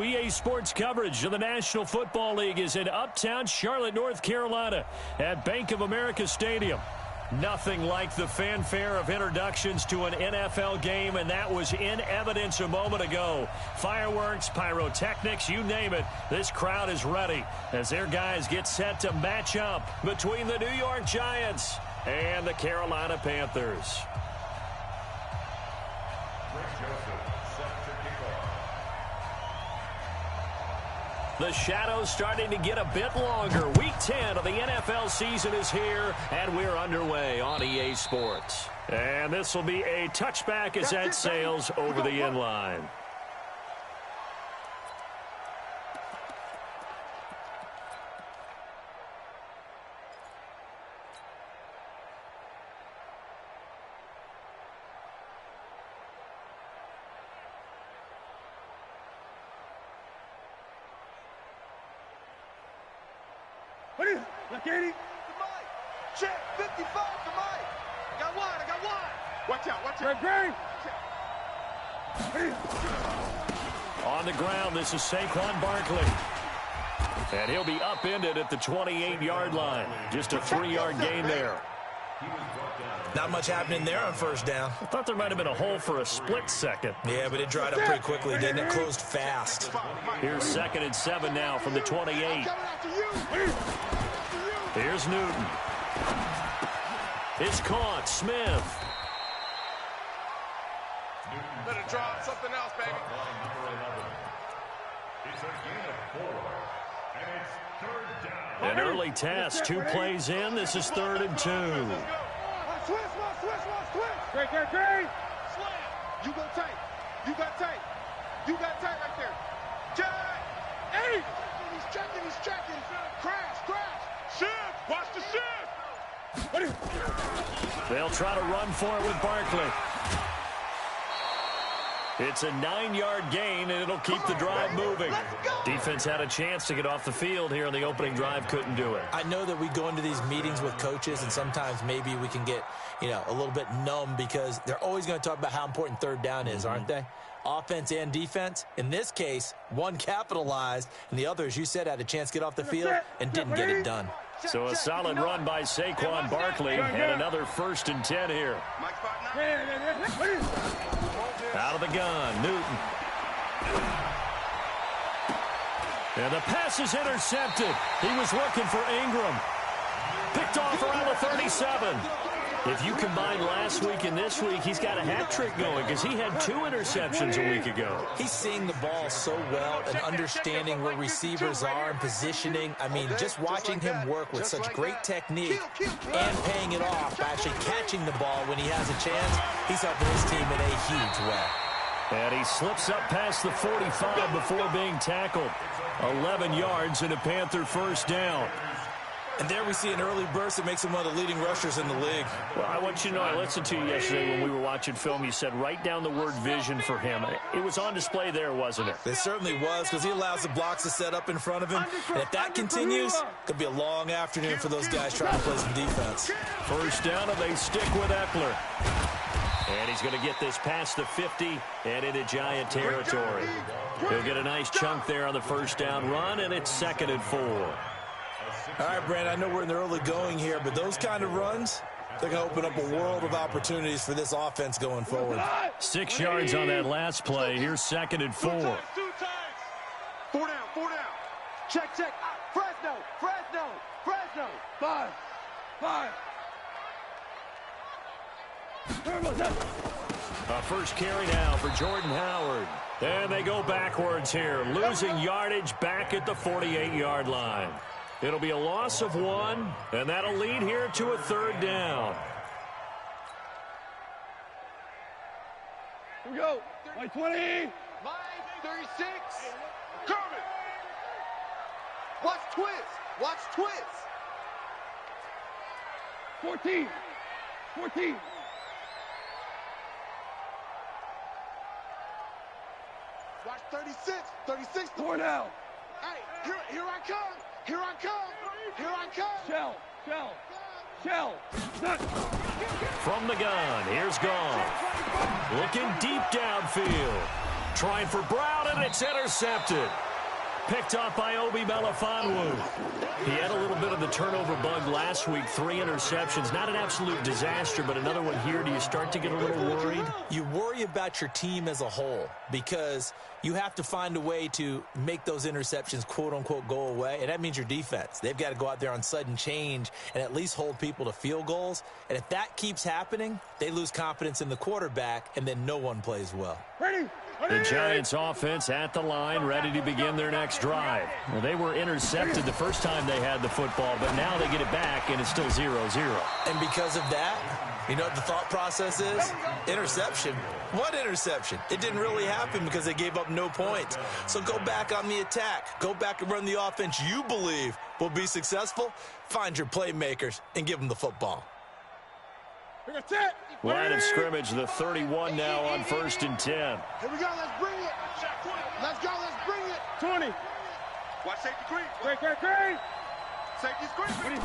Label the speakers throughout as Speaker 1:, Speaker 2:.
Speaker 1: EA Sports coverage of the National Football League is in uptown Charlotte, North Carolina at Bank of America Stadium. Nothing like the fanfare of introductions to an NFL game, and that was in evidence a moment ago. Fireworks, pyrotechnics, you name it. This crowd is ready as their guys get set to match up between the New York Giants and the Carolina Panthers. The shadows starting to get a bit longer. Week 10 of the NFL season is here, and we're underway on EA Sports. And this will be a touchback as that sails over the end line.
Speaker 2: Check, 55 to Mike. I got one. Watch out.
Speaker 1: On the ground, this is Saquon Barkley. And he'll be upended at the 28-yard line. Just a 3-yard gain there.
Speaker 3: Not much happening there on first down.
Speaker 1: I thought there might have been a hole for a split second.
Speaker 3: Yeah, but it dried up pretty quickly, didn't it? Closed fast.
Speaker 1: Here's 2nd and 7 now from the 28. Here's Newton. It's caught. Smith.
Speaker 2: Better draw something else, baby.
Speaker 4: It's a gain of 4, and it's 3rd down.
Speaker 1: An early test. 2 plays in. This is 3rd and 2.
Speaker 2: Switch. Great. Slam. You got tight right there. Jack. Hey. He's checking. Crash. Shift. Watch the shift.
Speaker 1: They'll try to run for it with Barkley. It's a 9-yard gain, and it'll keep the drive moving. Defense had a chance to get off the field here on the opening drive, couldn't do it.
Speaker 3: I know that we go into these meetings with coaches, and sometimes maybe we can get, a little bit numb because they're always going to talk about how important 3rd down is, aren't they? Offense and defense. In this case, one capitalized, and the other, as you said, had a chance to get off the field and didn't get it done.
Speaker 1: So a solid run by Saquon Barkley and another 1st and 10 here. Out of the gun, Newton. And the pass is intercepted. He was looking for Ingram. Picked off around the 37. If you combine last week and this week, he's got a hat trick going because he had 2 interceptions a week ago.
Speaker 3: He's seeing the ball so well and understanding where receivers are and positioning. I mean, just watching him work with such great technique and paying it off by actually catching the ball when he has a chance, he's helping his team in a huge way.
Speaker 1: And he slips up past the 45 before being tackled. 11 yards and a Panther 1st down.
Speaker 3: And there we see an early burst that makes him one of the leading rushers in the league.
Speaker 1: Well, I want you to know, I listened to you yesterday when we were watching film. You said write down the word vision for him. It was on display there, wasn't it?
Speaker 3: It certainly was because he allows the blocks to set up in front of him. And if that continues, it could be a long afternoon for those guys trying to play some defense.
Speaker 1: 1st down, and they stick with Eckler. And he's going to get this past the 50 and into Giant territory. He'll get a nice chunk there on the 1st down run, and it's 2nd and 4.
Speaker 3: All right, Brandon, I know we're in the early going here, but those kind of runs, they're going to open up a world of opportunities for this offense going forward.
Speaker 1: 6 yards on that last play. Here's 2nd and 4.
Speaker 2: 2 times. 4 down. Check. Fresno. 5.
Speaker 1: A first carry now for Jordan Howard. And they go backwards here, losing yardage back at the 48-yard line. It'll be a loss of 1, and that'll lead here to a 3rd down.
Speaker 2: Here we go. My 20. My 36. Coming. Watch twist. 14. Watch 36. 4 down. Hey, here I come. Shell.
Speaker 1: From the gun, here's Goff. Looking deep downfield. trying for Brown, and it's intercepted. Picked off by Obi Melifonwu. He had a little bit of the turnover bug last week, 3 interceptions. Not an absolute disaster, but another one here. Do you start to get a little worried?
Speaker 3: You worry about your team as a whole because you have to find a way to make those interceptions, quote-unquote, go away, and that means your defense. They've got to go out there on sudden change and at least hold people to field goals. And if that keeps happening, they lose confidence in the quarterback, and then no one plays well.
Speaker 2: Ready?
Speaker 1: The Giants offense at the line, ready to begin their next drive. Well, they were intercepted the first time they had the football, but now they get it back, and it's still 0-0.
Speaker 3: And because of that, you know what the thought process is? Interception. What interception? It didn't really happen because they gave up no points. So go back on the attack. Go back and run the offense you believe will be successful. Find your playmakers and give them the football.
Speaker 1: Line of scrimmage, the 31 now on 1st and 10.
Speaker 2: Here we go, let's bring it. Let's go, let's bring it. 20. Watch safety screen. Great. Safety screen.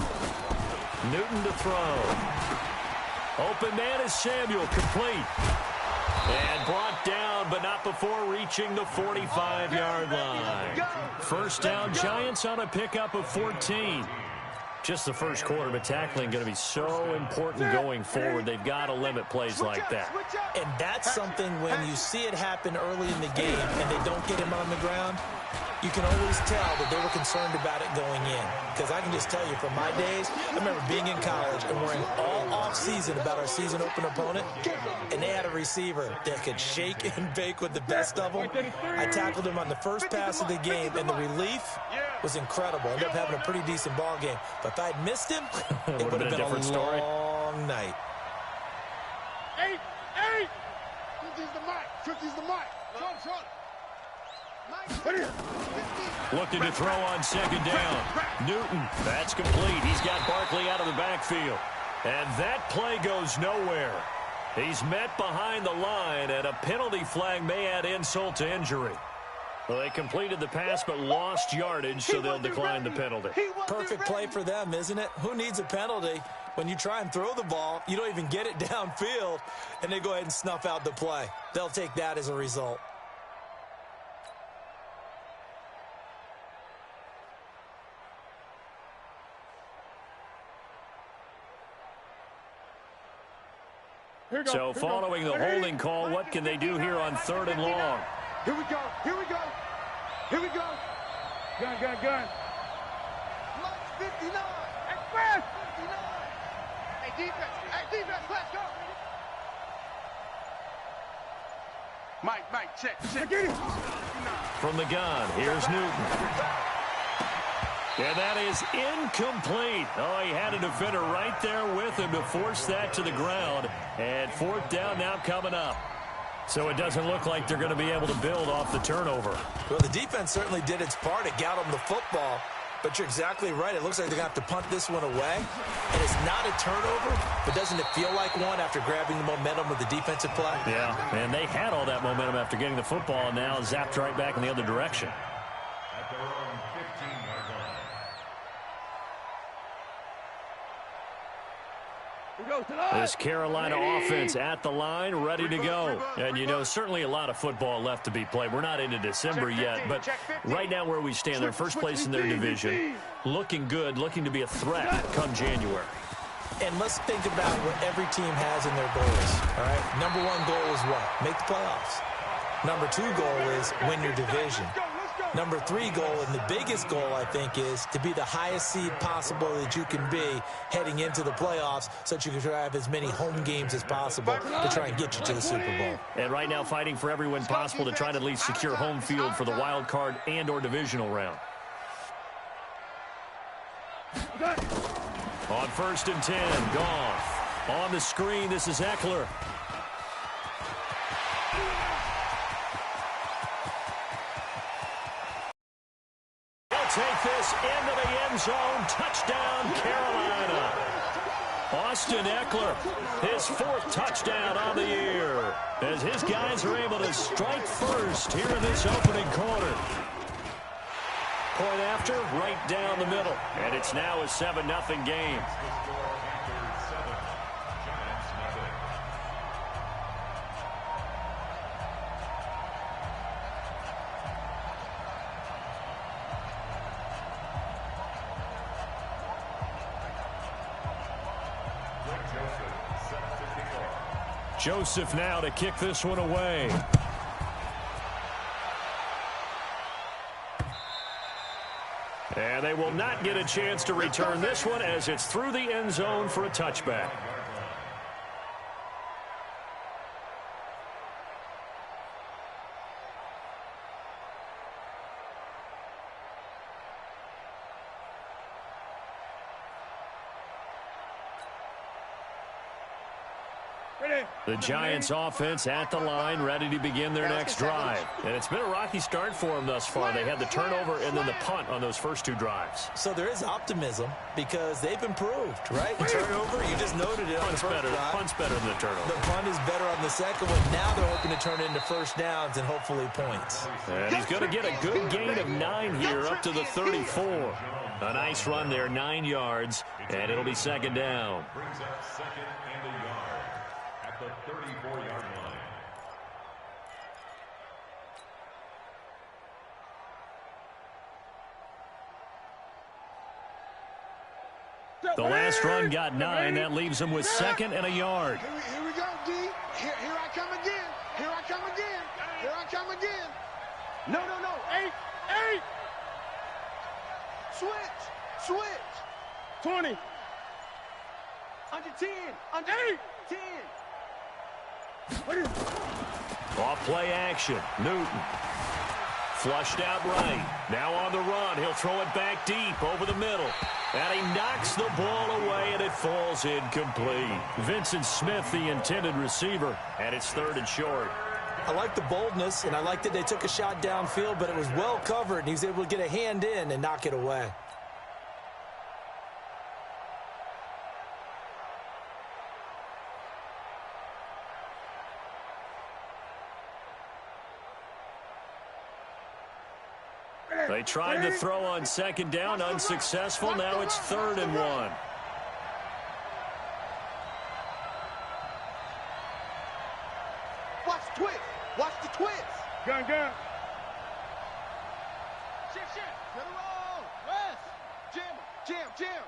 Speaker 1: Newton to throw. Open man is Samuel, complete. And brought down, but not before reaching the 45-yard line. First down, Giants on a pickup of 14. Just the first quarter, but tackling going to be so important going forward. They've got to limit plays like that.
Speaker 3: And that's something when you see it happen early in the game and they don't get him on the ground, you can always tell that they were concerned about it going in. Because I can just tell you from my days, I remember being in college and worrying all off-season about our season open opponent, and they had a receiver that could shake and bake with the best of them. I tackled him on the first pass of the game, and the relief was incredible. Ended up having a pretty decent ball game. But if I had missed him, it would have been a
Speaker 1: different story.
Speaker 3: Long night.
Speaker 2: 8. 50's the mic. 50's the mic. Front.
Speaker 1: Looking to throw on second down. Newton, that's complete. He's got Barkley out of the backfield. And that play goes nowhere. He's met behind the line, and a penalty flag may add insult to injury. Well, they completed the pass but lost yardage, so they'll decline the penalty.
Speaker 3: Perfect play for them, isn't it? Who needs a penalty? When you try and throw the ball, you don't even get it downfield, and they go ahead and snuff out the play. They'll take that as a result.
Speaker 1: So following the holding call, what can they do here on 3rd and long?
Speaker 2: Here we go. Gun. Mike 59. Express. 59. Hey, defense, let's go. Mike, check.
Speaker 1: From the gun, here's Newton. And that is incomplete. Oh, he had a defender right there with him to force that to the ground. And 4th down now coming up. So it doesn't look like they're going to be able to build off the turnover.
Speaker 3: Well, the defense certainly did its part. It got them the football. But you're exactly right. It looks like they're going to have to punt this one away. And it's not a turnover, but doesn't it feel like one after grabbing the momentum with the defensive play?
Speaker 1: Yeah, and they had all that momentum after getting the football, and now zapped right back in the other direction.
Speaker 4: At their own 15-yard line.
Speaker 1: This Carolina offense at the line, ready to go. And, you know, certainly a lot of football left to be played. We're not into December yet, but right now where we stand, they're first place in their division. Looking good, looking to be a threat come January.
Speaker 3: And let's think about what every team has in their goals, all right? Number 1 goal is what? Make the playoffs. Number 2 goal is win your division. Number 3 goal, and the biggest goal, I think, is to be the highest seed possible that you can be heading into the playoffs so that you can have as many home games as possible to try and get you to the Super Bowl.
Speaker 1: And right now fighting for every win possible to try to at least secure home field for the wild card and or divisional round. On 1st and 10, Goff. On the screen, this is Eckler. Take this into the end zone. Touchdown, Carolina. Austin Eckler, his 4th touchdown on the year, as his guys are able to strike first here in this opening quarter. Point after, right down the middle, and it's now a 7-0 game. Joseph now to kick this one away. And they will not get a chance to return this one as it's through the end zone for a touchback. The Giants offense at the line, ready to begin their next drive. And it's been a rocky start for them thus far. They had the turnover and then the punt on those first two drives.
Speaker 3: So there is optimism because they've improved, right? The turnover, you just noted it on the first drive.
Speaker 1: Punt's better than the turnover.
Speaker 3: The punt is better on the second one. Now they're hoping to turn it into first downs and hopefully points.
Speaker 1: And he's going to get a good gain of 9 here up to the 34. A nice run there, 9 yards, and it'll be second down.
Speaker 4: Brings up second and a yard at the 34-yard line.
Speaker 1: The last run got 9. That leaves him with second and a yard.
Speaker 2: Here we go, D. Here I come again. Here I come again. Here I come again. No. 8. Switch. 20. Under 10. Under 8. 10.
Speaker 1: Off play action. Newton. Flushed out right. Now on the run. He'll throw it back deep over the middle. And he knocks the ball away, and it falls incomplete. Vincent Smith, the intended receiver, and it's third and short.
Speaker 3: I like the boldness, and I like that they took a shot downfield, but it was well covered, and he was able to get a hand in and knock it away.
Speaker 1: They tried to throw on second down, unsuccessful. Now it's 3rd and 1.
Speaker 2: Watch the twist. Watch the twist. Gun. Shift. Let it roll. West. Jam.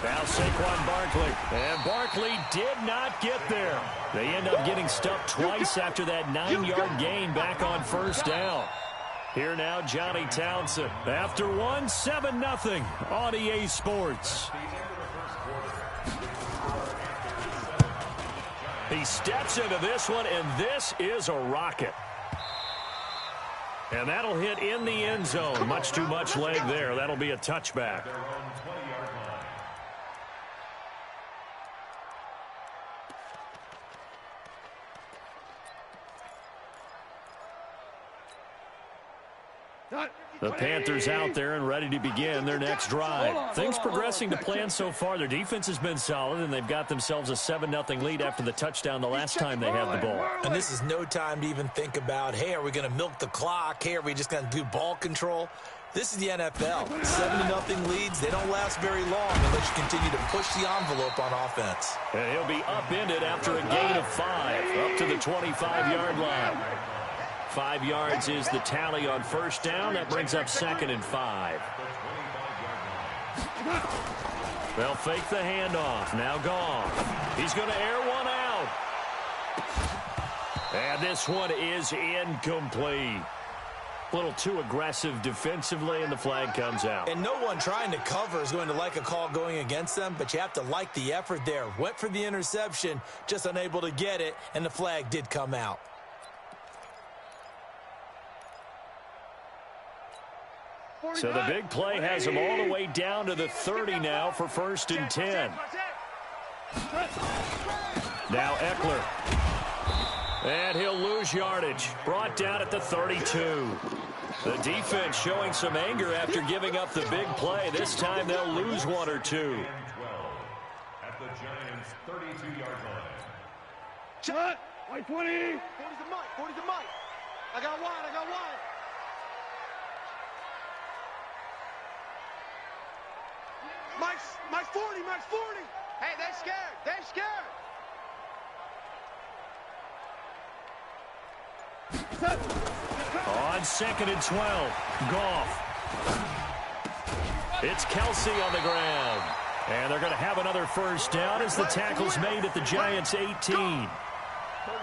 Speaker 1: Now Saquon Barkley. And Barkley did not get there. They end up getting stuffed twice after that 9-yard gain back on first down. Here now, Johnny Townsend. After 1, 7-0 on EA Sports. He steps into this one, and this is a rocket. And that'll hit in the end zone. Much too much leg there. That'll be a touchback. The Panthers out there and ready to begin their next drive. Things progressing to plan so far. Their defense has been solid, and they've got themselves a 7-0 lead after the touchdown the last time they had the ball.
Speaker 3: And this is no time to even think about, hey, are we going to milk the clock? Hey, are we just going to do ball control? This is the NFL. 7-0 leads, they don't last very long unless you continue to push the envelope on offense.
Speaker 1: And he'll be upended after a gain of 5 up to the 25-yard line. 5 yards is the tally on first down. That brings up 2nd and 5. They'll fake the handoff. Now gone. He's going to air one out. And this one is incomplete. A little too aggressive defensively, and the flag comes out.
Speaker 3: And no one trying to cover is going to like a call going against them, but you have to like the effort there. Went for the interception, just unable to get it, and the flag did come out.
Speaker 1: So the big play has him all the way down to the 30 now for 1st and 10. Now Eckler. And he'll lose yardage. Brought down at the 32. The defense showing some anger after giving up the big play. This time they'll lose 1 or 2.
Speaker 4: At the Giants' 32-yard line.
Speaker 2: Shot. 20. 40's the mic. I got wide. Mike's 40. Hey, they're scared.
Speaker 1: On 2nd and 12, Goff. It's Kelsey on the ground. And they're going to have another first down as the tackle's made at the Giants' 18.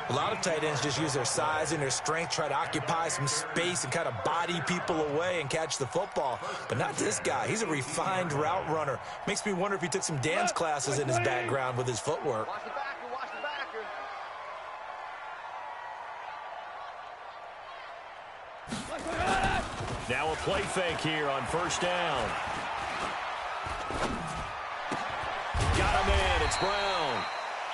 Speaker 3: A lot of tight ends just use their size and their strength, try to occupy some space and kind of body people away and catch the football. But not this guy. He's a refined route runner. Makes me wonder if he took some dance classes in his background with his footwork.
Speaker 2: Watch the backer, watch the backer.
Speaker 1: Now a play fake here on first down. Got him in. It's Brown.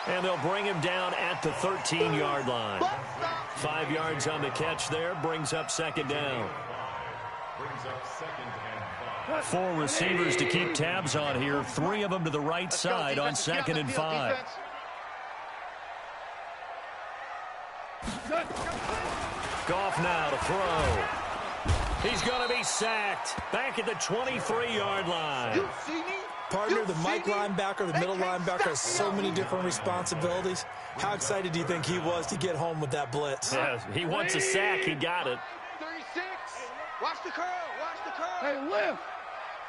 Speaker 1: And they'll bring him down at the 13-yard line. 5 yards on the catch there. Brings up second down. 4 receivers to keep tabs on here. 3 of them to the right side on 2nd and 5. Goff now to throw. He's going to be sacked. Back at the 23-yard line.
Speaker 2: You see me?
Speaker 3: Partner, the Mike linebacker, the middle linebacker has so many different responsibilities. How excited do you think he was to get home with that blitz?
Speaker 1: Yeah, he wants a sack. He got it.
Speaker 2: 36. Watch the curl. Watch the curl.
Speaker 5: Hey, lift.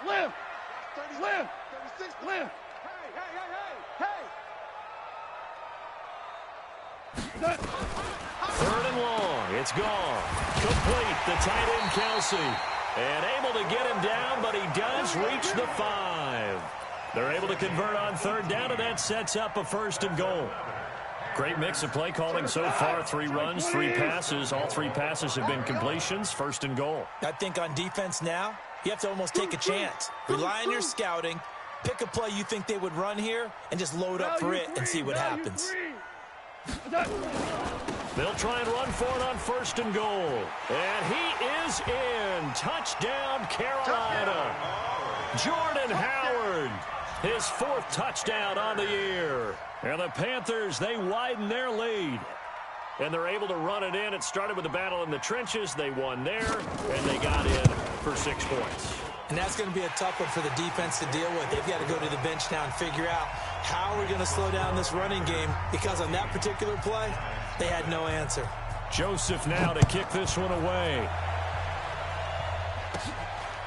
Speaker 5: Lift.
Speaker 2: 36,
Speaker 5: Lift.
Speaker 2: 36.
Speaker 5: Lift.
Speaker 2: Hey.
Speaker 1: 3rd and long. It's gone. Complete. The tight end, Kelsey. And able to get him down, but he does reach the 5. They're able to convert on 3rd down, and that sets up a 1st and goal. Great mix of play calling so far. 3 runs, 3 passes. All 3 passes have been completions. 1st and goal.
Speaker 3: I think on defense now, you have to almost take a chance. Rely on your scouting. Pick a play you think they would run here, and just load up for it and see what happens.
Speaker 1: They'll try and run for it on 1st and goal. And he is in. Touchdown, Carolina. Jordan Howard, his 4th touchdown on the year. And the Panthers, they widen their lead. And they're able to run it in. It started with a battle in the trenches. They won there, and they got in for 6 points.
Speaker 3: And that's going to be a tough one for the defense to deal with. They've got to go to the bench now and figure out how we're going to slow down this running game, because on that particular play, they had no answer.
Speaker 1: Joseph now to kick this one away.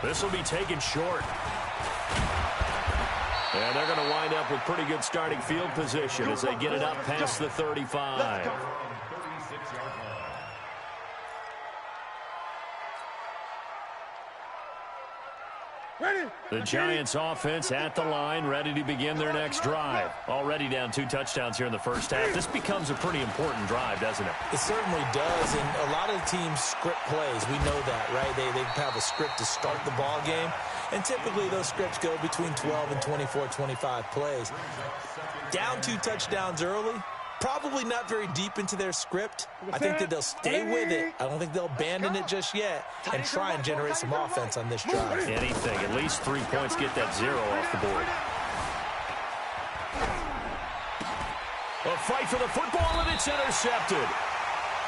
Speaker 1: This will be taken short. And they're going to wind up with pretty good starting field position as they get it up past the 35. The Giants offense at the line, ready to begin their next drive. Already down 2 touchdowns here in the first half. This becomes a pretty important drive, doesn't it?
Speaker 3: It certainly does, and a lot of teams script plays. We know that, right? They have a script to start the ball game, and typically those scripts go between 12 and 24, 25 plays. Down 2 touchdowns early, probably not very deep into their script. I think that they'll stay with it. I don't think they'll abandon it just yet and try and generate some offense on this drive.
Speaker 1: Anything. At least 3 points, get that 0 off the board. A fight for the football, and it's intercepted.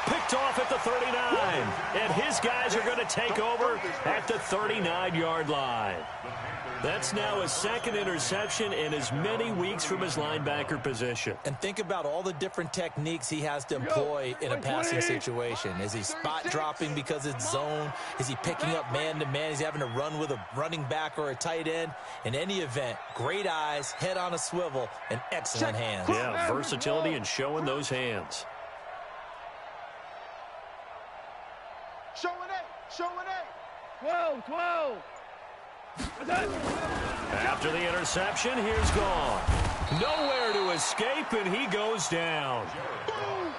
Speaker 1: Picked off at the 39. And his guys are going to take over at the 39-yard line. That's now his 2nd interception in as many weeks from his linebacker position.
Speaker 3: And think about all the different techniques he has to employ in a passing situation. Is he spot dropping because it's zone? Is he picking up man-to-man? Is he having to run with a running back or a tight end? In any event, great eyes, head on a swivel, and excellent hands.
Speaker 1: Yeah, versatility and showing those hands.
Speaker 2: Showing it. Showing it.
Speaker 5: 12, 12.
Speaker 1: After the interception, here's Goff. Nowhere to escape, and he goes down.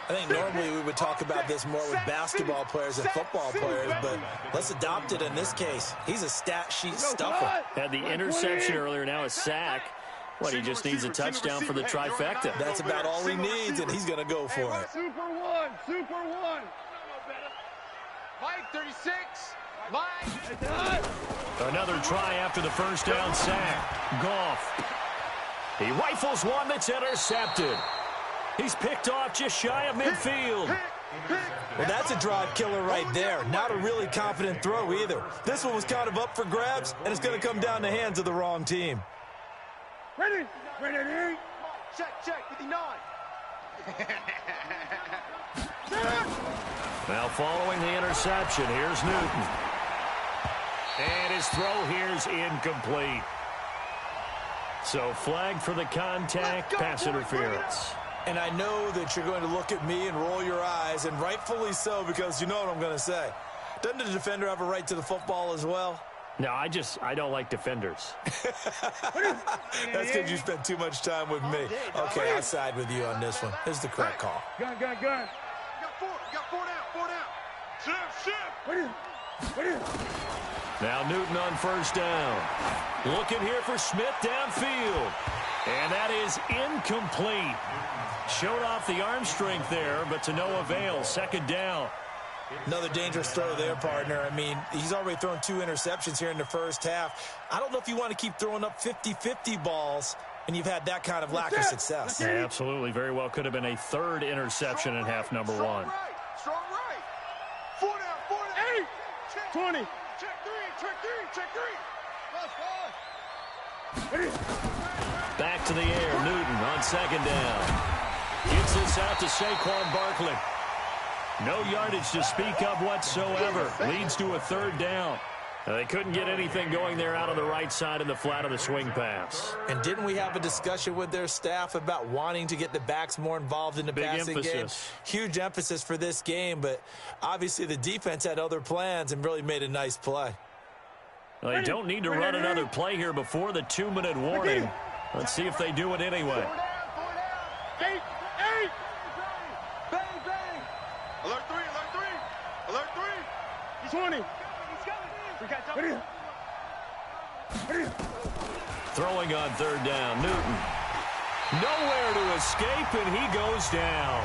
Speaker 3: I think normally we would talk about this more with basketball players and football players, but let's adopt it in this case. He's a stat sheet stuffer.
Speaker 1: Had the interception earlier, now a sack. He just needs a touchdown for the trifecta.
Speaker 3: That's about all he needs, and he's going to go for it.
Speaker 5: Super 1, Super 1.
Speaker 2: Mike, 36.
Speaker 1: Another try after the first down sack. Goff. He rifles one that's intercepted. He's picked off just shy of midfield.
Speaker 3: Well, that's a drive killer right there. Not a really confident throw either. This one was kind of up for grabs, and it's going to come down the hands of the wrong team.
Speaker 5: Ready? Ready?
Speaker 2: Check, 59.
Speaker 1: Now following the interception, here's Newton. And his throw here's incomplete. So flag for the contact, pass interference.
Speaker 3: And I know that you're going to look at me and roll your eyes, and rightfully so, because you know what I'm going to say. Doesn't the defender have a right to the football as well?
Speaker 1: No, I don't like defenders.
Speaker 3: That's because you spent too much time with me. Okay, I'll side with you on this one. Here's the correct call.
Speaker 5: Gun.
Speaker 2: You got four down. Shift.
Speaker 1: Now Newton on first down. Looking here for Smith downfield. And that is incomplete. Showed off the arm strength there, but to no avail. Second down.
Speaker 3: Another dangerous throw there, partner. I mean, he's already thrown 2 interceptions here in the first half. I don't know if you want to keep throwing up 50-50 balls when you've had that kind of lack of success.
Speaker 1: Yeah, absolutely. Very well could have been a third interception in half number 1.
Speaker 2: Strong right. 4 down. 8. 20. Check three.
Speaker 1: Back to the air. Newton on second down. Gets this out to Saquon Barkley. No yardage to speak of whatsoever. Leads to a third down. They couldn't get anything going there out on the right side in the flat of the swing pass.
Speaker 3: And didn't we have a discussion with their staff about wanting to get the backs more involved in the passing game? Huge emphasis for this game, but obviously the defense had other plans and really made a nice play.
Speaker 1: Well, they don't need to run another play here before the 2-minute warning. Let's see if they do it anyway.
Speaker 2: 8. Alert 3. 20.
Speaker 1: Throwing on third down, Newton. Nowhere to escape, and he goes down.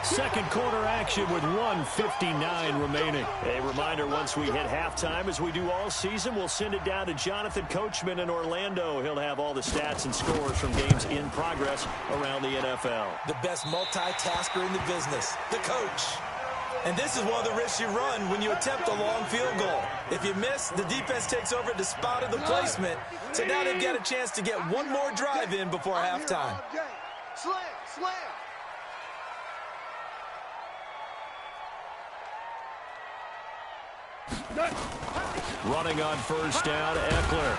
Speaker 1: Second quarter action with 1:59 remaining. A reminder, once we hit halftime, as we do all season, we'll send it down to Jonathan Coachman in Orlando. He'll have all the stats and scores from games in progress around the NFL.
Speaker 3: The best multitasker in the business, the coach. And this is one of the risks you run when you attempt a long field goal. If you miss, the defense takes over at the spot of the placement. So now they've got a chance to get one more drive in before halftime.
Speaker 2: Slam.
Speaker 1: Running on first down, Eckler.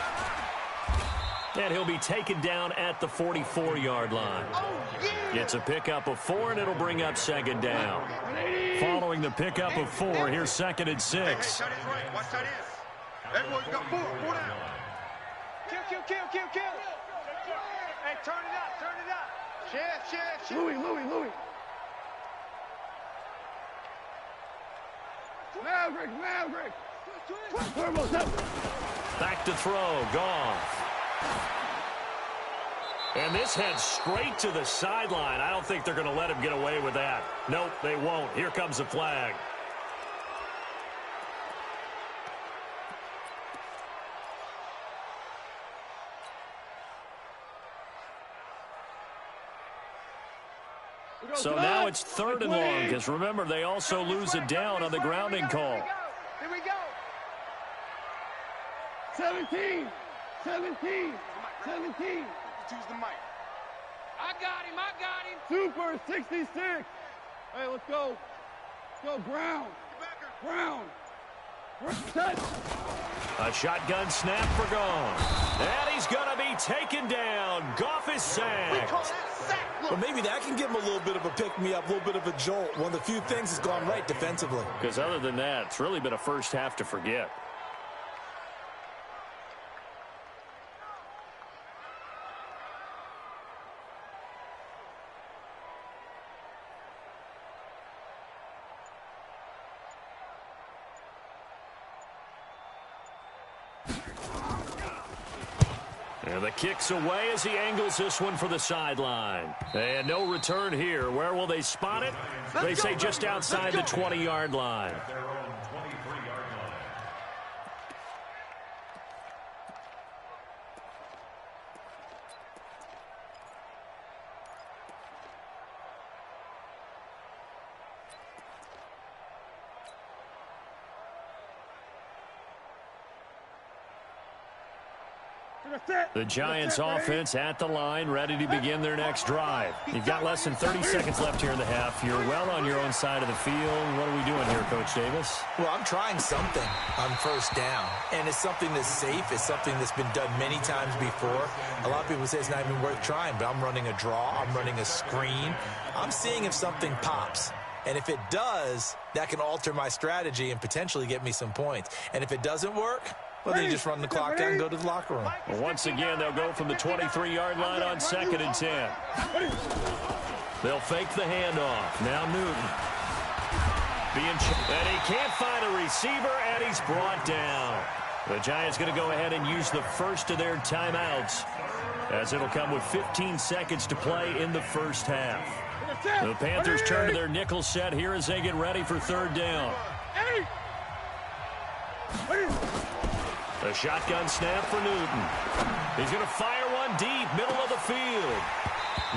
Speaker 1: And he'll be taken down at the 44-yard line. It's a pickup of 4, and it'll bring up second down. Following the pickup of 4, here's 2nd and 6.
Speaker 2: Watch that in. Everyone's got 4 down. Kill. Hey, turn it up. Shift.
Speaker 5: Louis. Maverick.
Speaker 1: Back to throw, Goff. And this heads straight to the sideline. I don't think they're going to let him get away with that. Nope, they won't. Here comes the flag. So now it's 3rd and long, because remember, they also lose it down on the grounding call.
Speaker 2: Here we go.
Speaker 5: 17.
Speaker 2: Choose the mic.
Speaker 5: I got him. Super 66. Hey, let's go. Brown. Touch.
Speaker 1: A shotgun snap for Goff. And he's going to be taken down. Goff is sacked.
Speaker 3: Well, maybe that can give him a little bit of a pick-me-up, a little bit of a jolt. One of the few things that's gone right defensively.
Speaker 1: Because other than that, it's really been a first half to forget. And the kick's away as he angles this one for the sideline. And no return here. Where will they spot it? They say just outside the 20-yard line. The Giants offense at the line, ready to begin their next drive. You've got less than 30 seconds left here in the half. You're well on your own side of the field. What are we doing here, Coach Davis?
Speaker 3: Well, I'm trying something on first down, and it's something that's safe. It's something that's been done many times before. A lot of people say it's not even worth trying, but I'm running a draw. I'm running a screen. I'm seeing if something pops. And if it does, that can alter my strategy and potentially get me some points. And if it doesn't work, well, then you just run the clock down and go to the locker room.
Speaker 1: Well, once again, they'll go from the 23-yard line on 2nd and 10. They'll fake the handoff. Now Newton. And he can't find a receiver, and he's brought down. The Giants going to go ahead and use the first of their timeouts, as it'll come with 15 seconds to play in the first half. The Panthers turn to their nickel set here as they get ready for 3rd down. The shotgun snap for Newton. He's going to fire one deep, middle of the field.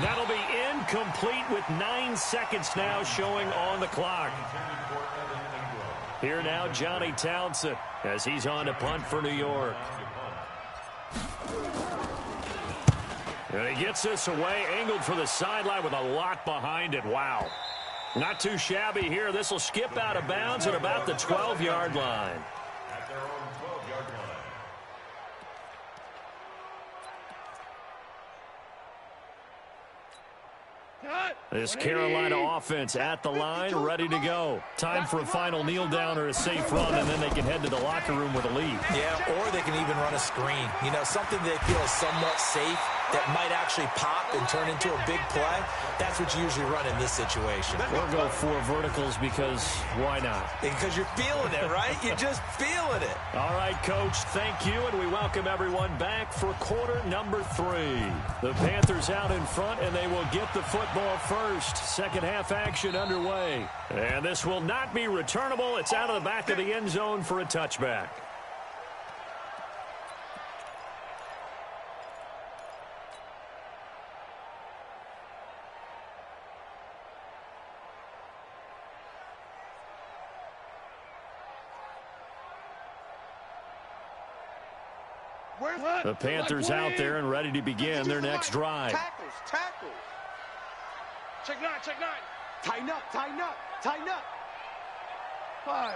Speaker 1: That'll be incomplete with 9 seconds now showing on the clock. Here now, Johnny Townsend, as he's on to punt for New York. And he gets this away, angled for the sideline with a lot behind it. Wow. Not too shabby here. This will skip out of bounds at about the 12-yard line. This Carolina offense at the line, ready to go. Time for a final kneel down or a safe run, and then they can head to the locker room with a lead.
Speaker 3: Yeah, or they can even run a screen. You know, something they feel is somewhat safe that might actually pop and turn into a big play. That's what you usually run in this situation.
Speaker 1: Or go 4 verticals because why not?
Speaker 3: Because you're feeling it, right? You're just feeling it.
Speaker 1: All right, Coach, thank you, and we welcome everyone back for quarter number 3. The Panthers out in front, and they will get the football first. Second half action underway. And this will not be returnable. It's out of the back of the end zone for a touchback. The Panthers out there and ready to begin their next drive.
Speaker 2: Tackles. Check 9. Tighten up.
Speaker 5: 5.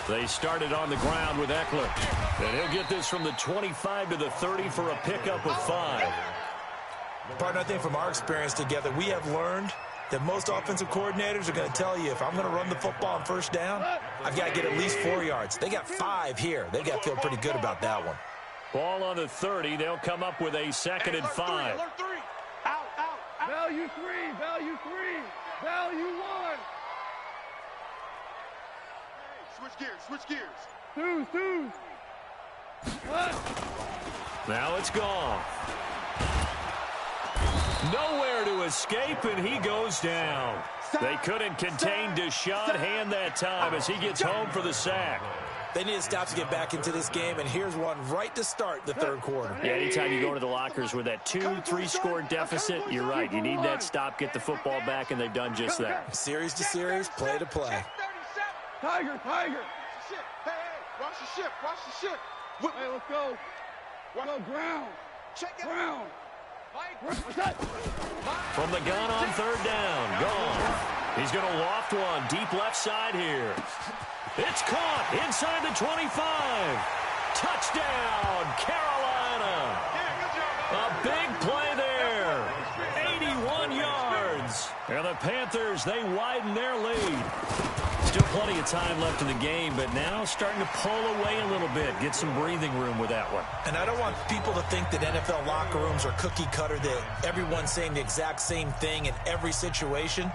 Speaker 1: They started on the ground with Eckler. And he'll get this from the 25 to the 30 for a pickup of 5.
Speaker 3: Partner, I think from our experience together, we have learned that most offensive coordinators are going to tell you if I'm going to run the football on first down, I've got to get at least 4 yards. They got 5 here. They've got to feel pretty good about that one.
Speaker 1: Ball on the 30. They'll come up with a 2nd and 5.
Speaker 2: Out.
Speaker 5: Value 3. Value 1.
Speaker 2: Switch gears.
Speaker 5: Twos.
Speaker 1: Now it's gone. Nowhere to escape, and he goes down. They couldn't contain Deshaun Hand that time as he gets home for the sack.
Speaker 3: They need to stop to get back into this game, and here's one right to start the 3rd quarter.
Speaker 1: Yeah, anytime you go to the lockers with that 2-3 score deficit, you're right. You need that stop, get the football back, and they've done just that.
Speaker 3: Series to series, play to play.
Speaker 5: Tiger.
Speaker 2: Hey, watch the ship.
Speaker 5: Hey, let's go. Go ground. Ground.
Speaker 1: From the gun on 3rd down. Gone. He's going to loft one deep left side here. It's caught inside the 25. Touchdown, Carolina. A big play there. 81 yards. And the Panthers, they widen their lead. Still plenty of time left in the game, but now starting to pull away a little bit. Get some breathing room with that one.
Speaker 3: And I don't want people to think that NFL locker rooms are cookie cutter, that everyone's saying the exact same thing in every situation.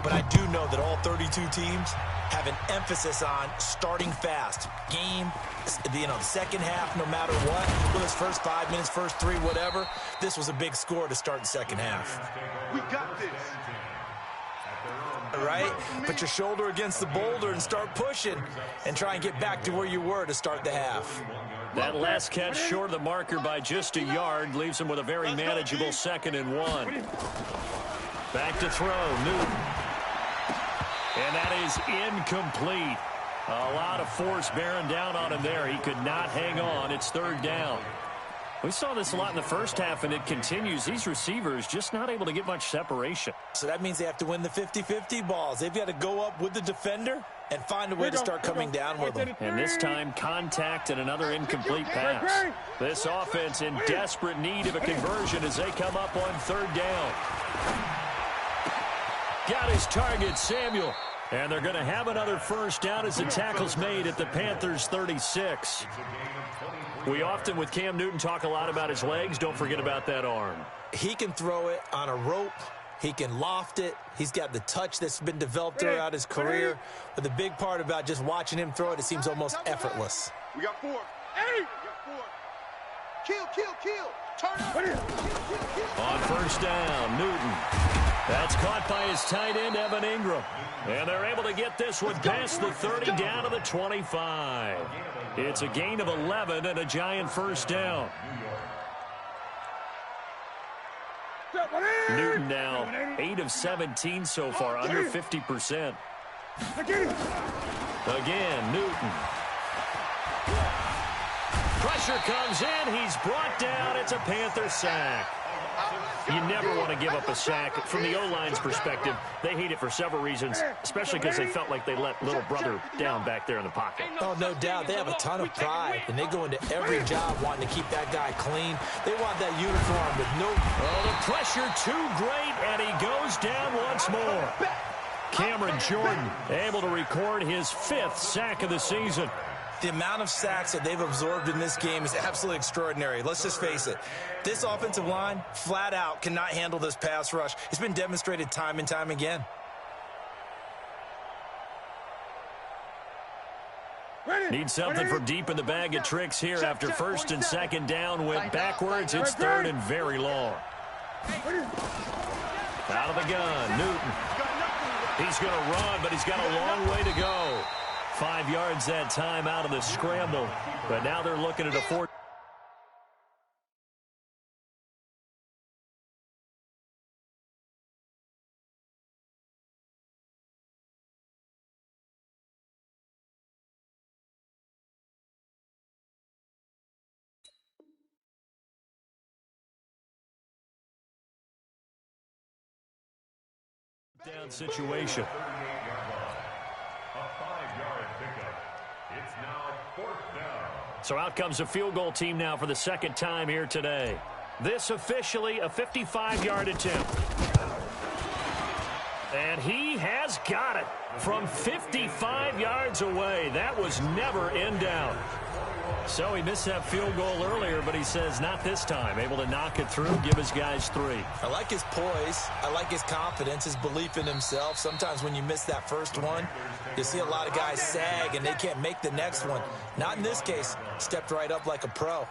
Speaker 3: But I do know that all 32 teams have an emphasis on starting fast. Game, the second half, no matter what. Whether it's first 5 minutes, first 3, whatever. This was a big score to start the second half.
Speaker 2: We got this.
Speaker 3: Right? Put your shoulder against the boulder and start pushing and try and get back to where you were to start the half.
Speaker 1: That last catch short of the marker by just a yard leaves him with a very manageable 2nd and 1. Back to throw, Newton. And that is incomplete. A lot of force bearing down on him there. He could not hang on. It's third down. We saw this a lot in the first half, and it continues. These receivers just not able to get much separation.
Speaker 3: So that means they have to win the 50-50 balls. They've got to go up with the defender and find a way to start coming down with them.
Speaker 1: And this time, contact and another incomplete pass. This offense in desperate need of a conversion as they come up on third down. Got his target, Samuel. And they're going to have another first down as the tackle's made at the Panthers' 36. We often, with Cam Newton, talk a lot about his legs. Don't forget about that arm.
Speaker 3: He can throw it on a rope. He can loft it. He's got the touch that's been developed throughout his career. But the big part about just watching him throw it, it seems almost effortless.
Speaker 2: We got 4. Hey! We got 4. Kill. Turn up.
Speaker 1: On first down, Newton. That's caught by his tight end, Evan Ingram. And they're able to get this one past the 30 down to the 25. It's a gain of 11 and a giant first down. Newton now 8 of 17 so far, under 50%. Again, Newton. Pressure comes in. He's brought down. It's a Panther sack. You never want to give up a sack. From the O-line's perspective, they hate it for several reasons, especially because they felt like they let little brother down back there in the pocket.
Speaker 3: Oh, no doubt. They have a ton of pride, and they go into every job wanting to keep that guy clean. They want that uniform with no...
Speaker 1: Oh, the pressure too great, and he goes down once more. Cameron Jordan able to record his 5th sack of the season.
Speaker 3: The amount of sacks that they've absorbed in this game is absolutely extraordinary. Let's just face it. This offensive line, flat out, cannot handle this pass rush. It's been demonstrated time and time again.
Speaker 1: Need something from deep in the bag of tricks here after first and second down went backwards. It's third and very long. Out of the gun, Newton. He's going to run, but he's got a long way to go. 5 yards that time out of the scramble, but now they're looking at a 4. Down situation. So out comes a field goal team now for the second time here today. This officially a 55-yard attempt. And he has got it from 55 yards away. That was never in doubt. So he missed that field goal earlier, but he says not this time. Able to knock it through, give his guys 3.
Speaker 3: I like his poise. I like his confidence, his belief in himself. Sometimes when you miss that first one, you see a lot of guys sag and they can't make the next one. Not in this case. Stepped right up like a pro.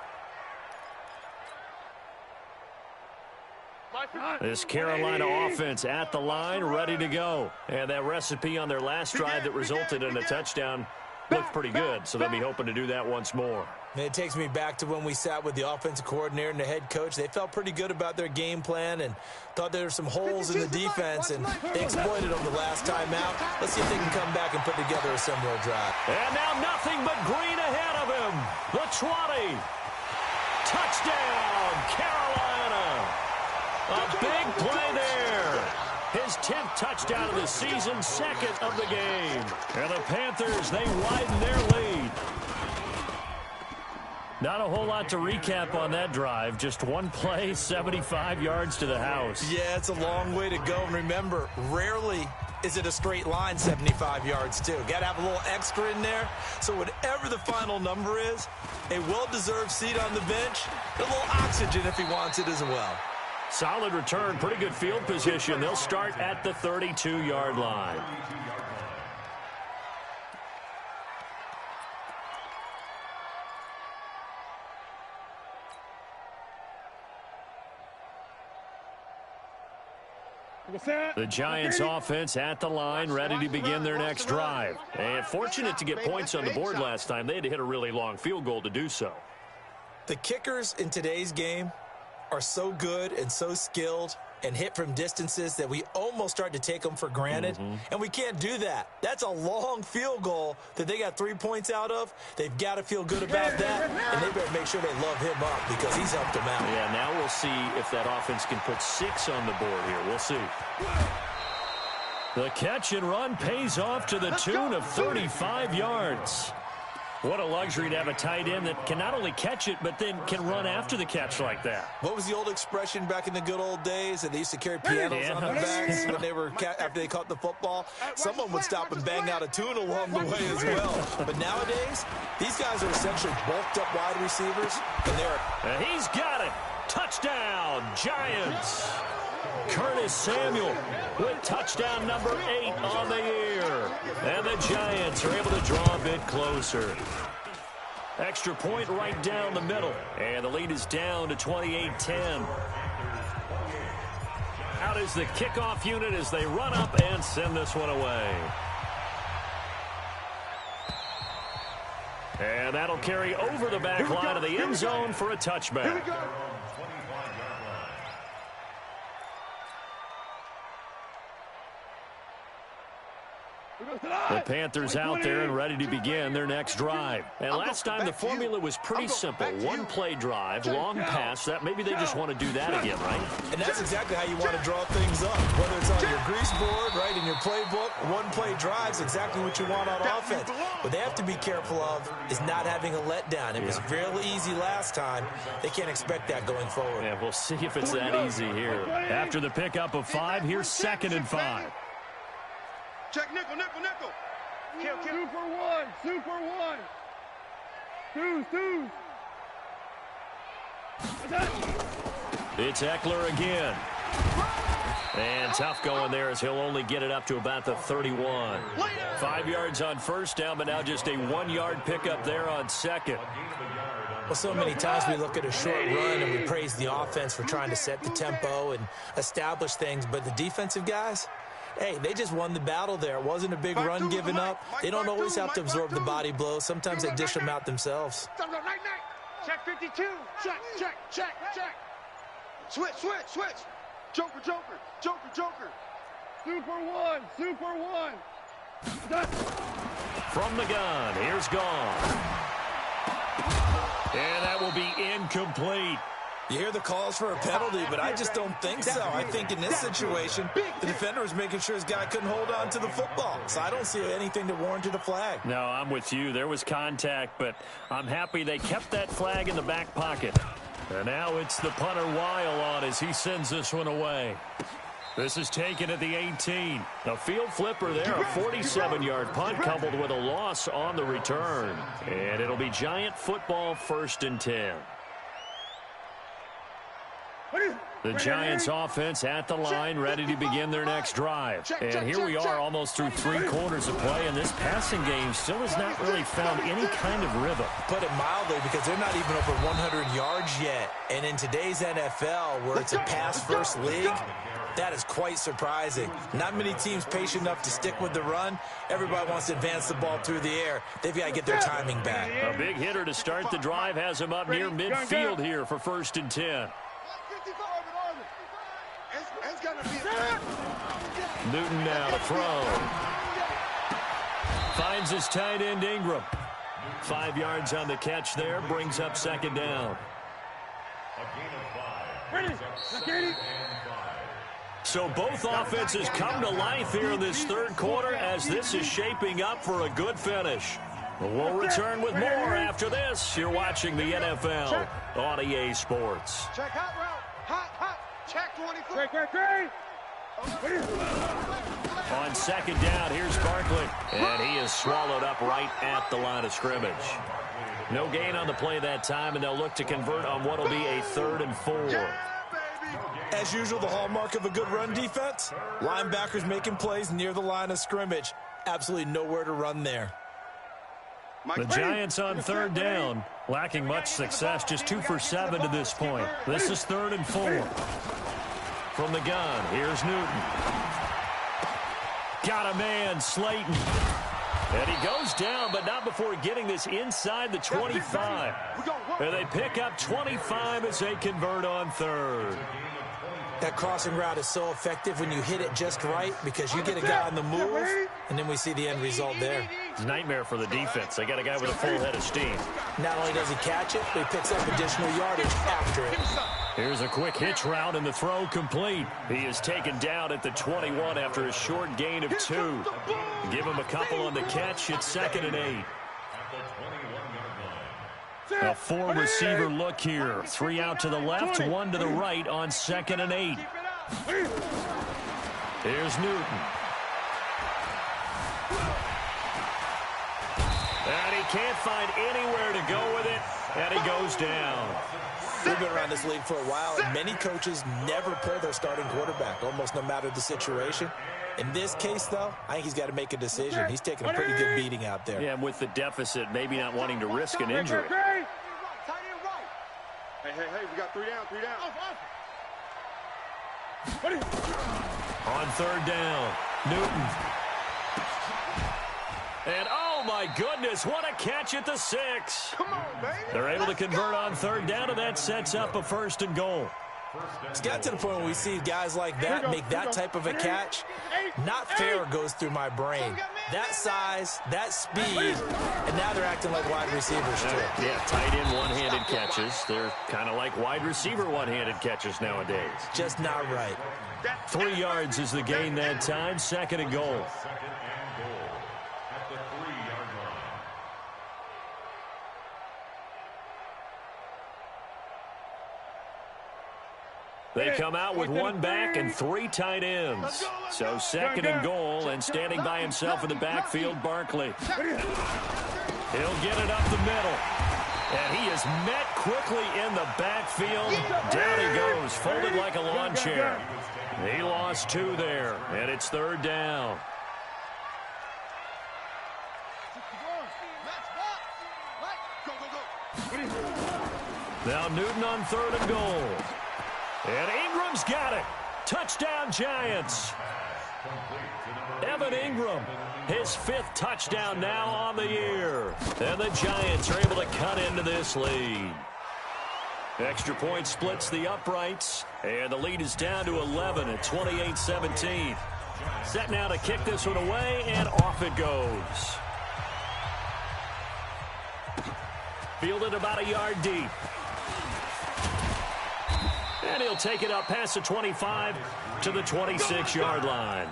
Speaker 1: This Carolina offense at the line, ready to go. And that recipe on their last drive that resulted in a touchdown looked pretty good, so they'll be hoping to do that once more.
Speaker 3: And it takes me back to when we sat with the offensive coordinator and the head coach. They felt pretty good about their game plan and thought there were some holes in the defense, and they exploited them the last time out. Let's see if they can come back and put together a similar drive.
Speaker 1: And now nothing but green ahead of him. The 20. Touchdown, Carolina. A big play there. His 10th touchdown of the season, 2nd of the game. And the Panthers, they widen their lead. Not a whole lot to recap on that drive. Just one play, 75 yards to the house.
Speaker 3: Yeah, it's a long way to go. And remember, rarely is it a straight line 75 yards, too. Got to have a little extra in there. So whatever the final number is, a well-deserved seat on the bench, a little oxygen if he wants it as well.
Speaker 1: Solid return, pretty good field position. They'll start at the 32-yard line. The Giants offense at the line, ready to begin their next drive. And fortunate to get points on the board last time. They had to hit a really long field goal to do so.
Speaker 3: The kickers in today's game are so good and so skilled, and hit from distances that we almost start to take them for granted, and we can't do that. That's a long field goal that they got 3 points out of. They've got to feel good about that, and they better make sure they love him up because he's helped them out.
Speaker 1: Yeah, now we'll see if that offense can put 6 on the board here. We'll see. The catch and run pays off to the tune of 35 yards. What a luxury to have a tight end that can not only catch it, but then can run after the catch like that.
Speaker 3: What was the old expression back in the good old days that they used to carry pianos on their backs when they were after they caught the football? Someone would stop and bang out a tune along the way as well. But nowadays, these guys are essentially bulked up wide receivers, and
Speaker 1: he's got it. Touchdown, Giants. Curtis Samuel with touchdown number 8 on the year. And the Giants are able to draw a bit closer. Extra point right down the middle. And the lead is down to 28-10. Out is the kickoff unit as they run up and send this one away. And that'll carry over the back line of the end zone for a touchback. The Panthers out there and ready to begin their next drive. And last time the formula was pretty simple. One-play drive, long pass. That maybe they just want to do that again, right?
Speaker 3: And that's exactly how you want to draw things up. Whether it's on your grease board, right, in your playbook, one-play drive's exactly what you want on offense. What they have to be careful of is not having a letdown. It was real easy last time. They can't expect that going forward.
Speaker 1: Yeah, we'll see if it's that easy here. After the pickup of 5, here's 2nd and 5.
Speaker 2: Check nickel, nickel, nickel.
Speaker 5: Kill. Super one. Two.
Speaker 1: It's Eckler again. And tough going there as he'll only get it up to about the 31. 5 yards on first down, but now just a 1-yard pickup there on second.
Speaker 3: Well, so many times we look at a short run and we praise the offense for trying to set the tempo and establish things, but the defensive guys, hey, they just won the battle there. It wasn't a big run given up. They don't always have to absorb the body blows. Sometimes they dish them out themselves.
Speaker 2: Check 52. Check. Switch. Joker. Super one.
Speaker 1: From the gun, here's gone. And that will be incomplete.
Speaker 3: You hear the calls for a penalty, but I just don't think so. I think in this situation, the defender was making sure his guy couldn't hold on to the football. So I don't see anything that warranted a flag.
Speaker 1: No, I'm with you. There was contact, but I'm happy they kept that flag in the back pocket. And now it's the punter Weil on as he sends this one away. This is taken at the 18. A field flipper there, a 47-yard punt coupled with a loss on the return. And it'll be Giant football 1st and 10. The Giants offense at the line, ready to begin their next drive. And here we are almost through 3 quarters of play, and this passing game still has not really found any kind of rhythm.
Speaker 3: Put it mildly, because they're not even over 100 yards yet. And in today's NFL, where it's a pass-first league, that is quite surprising. Not many teams patient enough to stick with the run. Everybody wants to advance the ball through the air. They've got to get their timing back.
Speaker 1: A big hitter to start the drive has him up near midfield here for 1st and 10. Newton now to throw. Finds his tight end Ingram. 5 yards on the catch there. Brings up 2nd down. So both offenses come to life here in this 3rd quarter as this is shaping up for a good finish. We'll return with more after this. You're watching the NFL on EA Sports.
Speaker 2: Check hot route. Hot. Check 24.
Speaker 5: Great.
Speaker 1: On 2nd down, here's Barkley. And he is swallowed up right at the line of scrimmage. No gain on the play that time, and they'll look to convert on what will be a 3rd and 4.
Speaker 3: As usual, the hallmark of a good run defense, linebackers making plays near the line of scrimmage. Absolutely nowhere to run there.
Speaker 1: The Giants on 3rd down, lacking much success, just 2 for 7 to this point. This is 3rd and 4. From the gun, here's Newton. Got a man, Slayton. And he goes down, but not before getting this inside the 25. And they pick up 25 as they convert on 3rd.
Speaker 3: That crossing route is so effective when you hit it just right because you get a guy on the move, and then we see the end result there.
Speaker 1: It's a nightmare for the defense. They got a guy with a full head of steam.
Speaker 3: Not only does he catch it, but he picks up additional yardage after it.
Speaker 1: Here's a quick hitch route, and the throw complete. He is taken down at the 21 after a short gain of 2. Give him a couple on the catch. It's 2nd and 8. A 4-receiver look here. 3 out to the left, 1 to the right on 2nd and 8. Here's Newton. And he can't find anywhere to go with it, and he goes down.
Speaker 3: We've been around this league for a while, and many coaches never pull their starting quarterback, almost no matter the situation. In this case, though, I think he's got to make a decision. He's taking a pretty good beating out there.
Speaker 1: Yeah, and with the deficit, maybe not wanting to risk an injury.
Speaker 2: Hey, we got 3 down, 3 down.
Speaker 1: On 3rd down, Newton. And oh my goodness, what a catch at the 6.
Speaker 2: Come on, baby.
Speaker 1: They're able to convert on 3rd down, and that sets up a 1st and goal.
Speaker 3: It's got to the point where we see guys like that make that type of a catch. Not fair goes through my brain. That size, that speed, and now they're acting like wide receivers too.
Speaker 1: Yeah, tight end one-handed catches. They're kind of like wide receiver one-handed catches nowadays.
Speaker 3: Just not right.
Speaker 1: 3 yards is the gain that time, 2nd and goal. They come out with 1 back and 3 tight ends. So 2nd and goal, and standing by himself in the backfield, Barkley. He'll get it up the middle. And he is met quickly in the backfield. Down he goes, folded like a lawn chair. He lost 2 there, and it's 3rd down. Now Newton on 3rd and goal. And Ingram's got it. Touchdown, Giants. Evan Ingram, his 5th touchdown now on the year. And the Giants are able to cut into this lead. Extra point splits the uprights, and the lead is down to 11 at 28-17. Set now to kick this one away, and off it goes. Fielded about a yard deep. And he'll take it up past the 25 to the 26-yard line.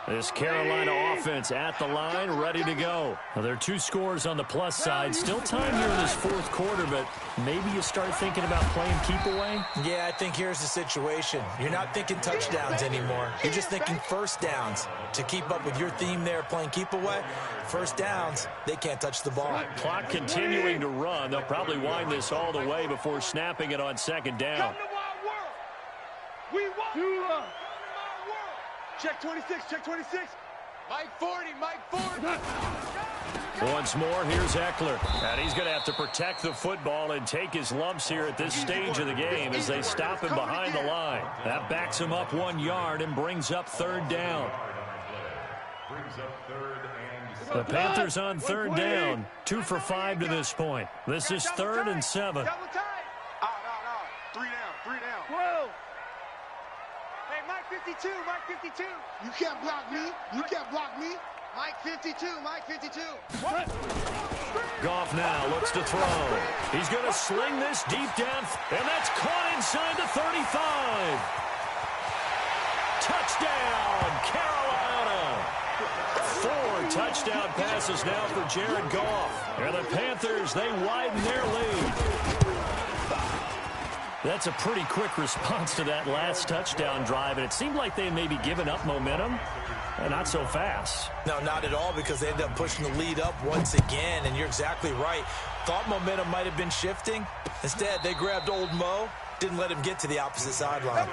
Speaker 1: This Carolina offense at the line, ready to go. Now, there are 2 scores on the plus side. Still time here in this 4th quarter, but maybe you start thinking about playing keep away?
Speaker 3: Yeah, I think here's the situation. You're not thinking touchdowns anymore. You're just thinking 1st downs. To keep up with your theme there, playing keep away, 1st downs, they can't touch the ball.
Speaker 1: Clock continuing to run. They'll probably wind this all the way before snapping it on 2nd down.
Speaker 2: We want check 26, check 26. Mike 40, Mike 40.
Speaker 1: Once more, here's Eckler. And he's going to have to protect the football and take his lumps here at this stage of the game as they stop him behind the line. That backs him up 1 yard and brings up 3rd down. The Panthers on 3rd down. 2 for 5 to this point. This is 3rd and 7.
Speaker 2: No. 3 down, 3 down. Whoa. Hey, Mike 52, Mike 52. You can't block me. You can't block me. Mike 52, Mike 52. What?
Speaker 1: Goff now looks to throw. He's going to sling this deep down, and that's caught inside the 35. Touchdown, Carolina. 4 touchdown passes now for Jared Goff. And the Panthers, they widen their lead. That's a pretty quick response to that last touchdown drive, and it seemed like they may be giving up momentum. Not so fast.
Speaker 3: No, not at all, because they ended up pushing the lead up once again, and you're exactly right. Thought momentum might have been shifting. Instead, they grabbed old Mo, didn't let him get to the opposite sideline.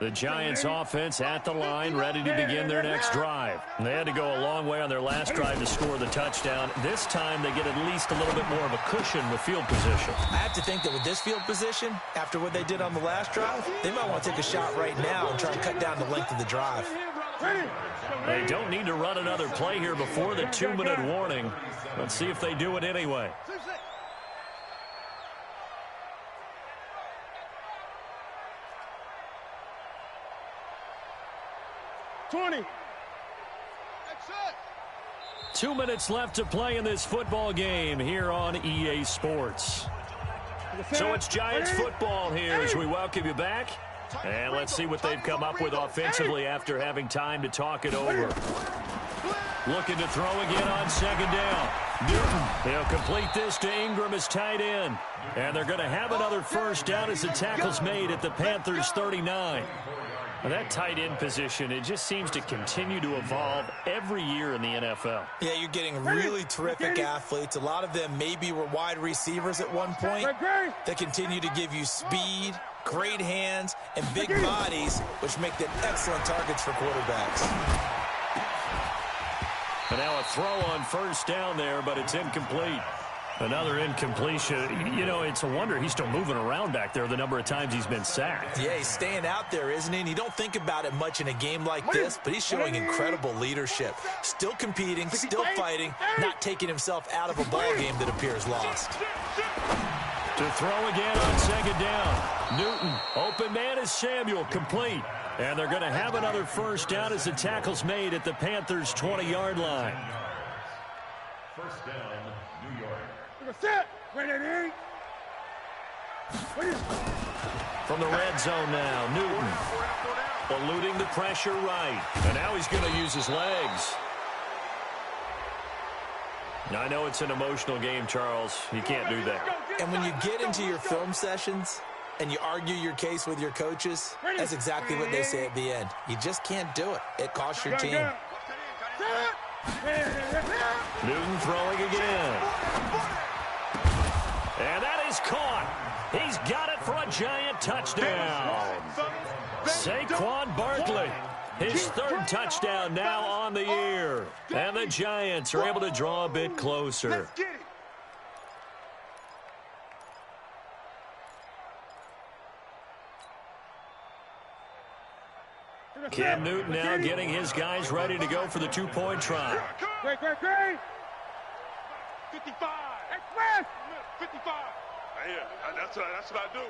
Speaker 1: The Giants offense at the line, ready to begin their next drive. They had to go a long way on their last drive to score the touchdown. This time they get at least a little bit more of a cushion with field position.
Speaker 3: I have to think that with this field position, after what they did on the last drive, they might want to take a shot right now and try and cut down the length of the drive.
Speaker 1: They don't need to run another play here before the 2-minute warning. Let's see if they do it anyway.
Speaker 5: That's
Speaker 1: 2 minutes left to play in this football game here on EA Sports. So it's Giants football here as we welcome you back. And let's see what they've come up with offensively after having time to talk it over. Looking to throw again on second down. Newton, he'll complete this to Ingram as tight end. And they're going to have another first down as the tackle's made at the Panthers' 39. Now that tight end position, it just seems to continue to evolve every year in the NFL.
Speaker 3: Yeah, you're getting really terrific athletes. A lot of them maybe were wide receivers at one point that continue to give you speed, great hands, and big bodies, which make them excellent targets for quarterbacks.
Speaker 1: And now a throw on first down there, but it's incomplete. Another incompletion. You know, it's a wonder he's still moving around back there the number of times he's been sacked.
Speaker 3: Yeah, he's staying out there, isn't he? And you don't think about it much in a game like this, but he's showing incredible leadership. Still competing, still fighting, not taking himself out of a ball game that appears lost.
Speaker 1: To throw again on second down. Newton, open man is Samuel, complete. And they're going to have another first down as the tackle's made at the Panthers' 20-yard line.
Speaker 4: First down, New York.
Speaker 1: From the red zone now, Newton eluding the pressure right. And now he's going to use his legs. Now, I know it's an emotional game, Charles. You can't do that.
Speaker 3: And when you get into your film sessions and you argue your case with your coaches, that's exactly what they say at the end. You just can't do it. It costs your team.
Speaker 1: Newton throwing again. And that is caught. He's got it for a Giant touchdown. Saquon Barkley, his third touchdown now on the year. And the Giants are able to draw a bit closer. Cam Newton now getting his guys ready to go for the two-point try.
Speaker 2: 55. 55. Yeah, that's what I do.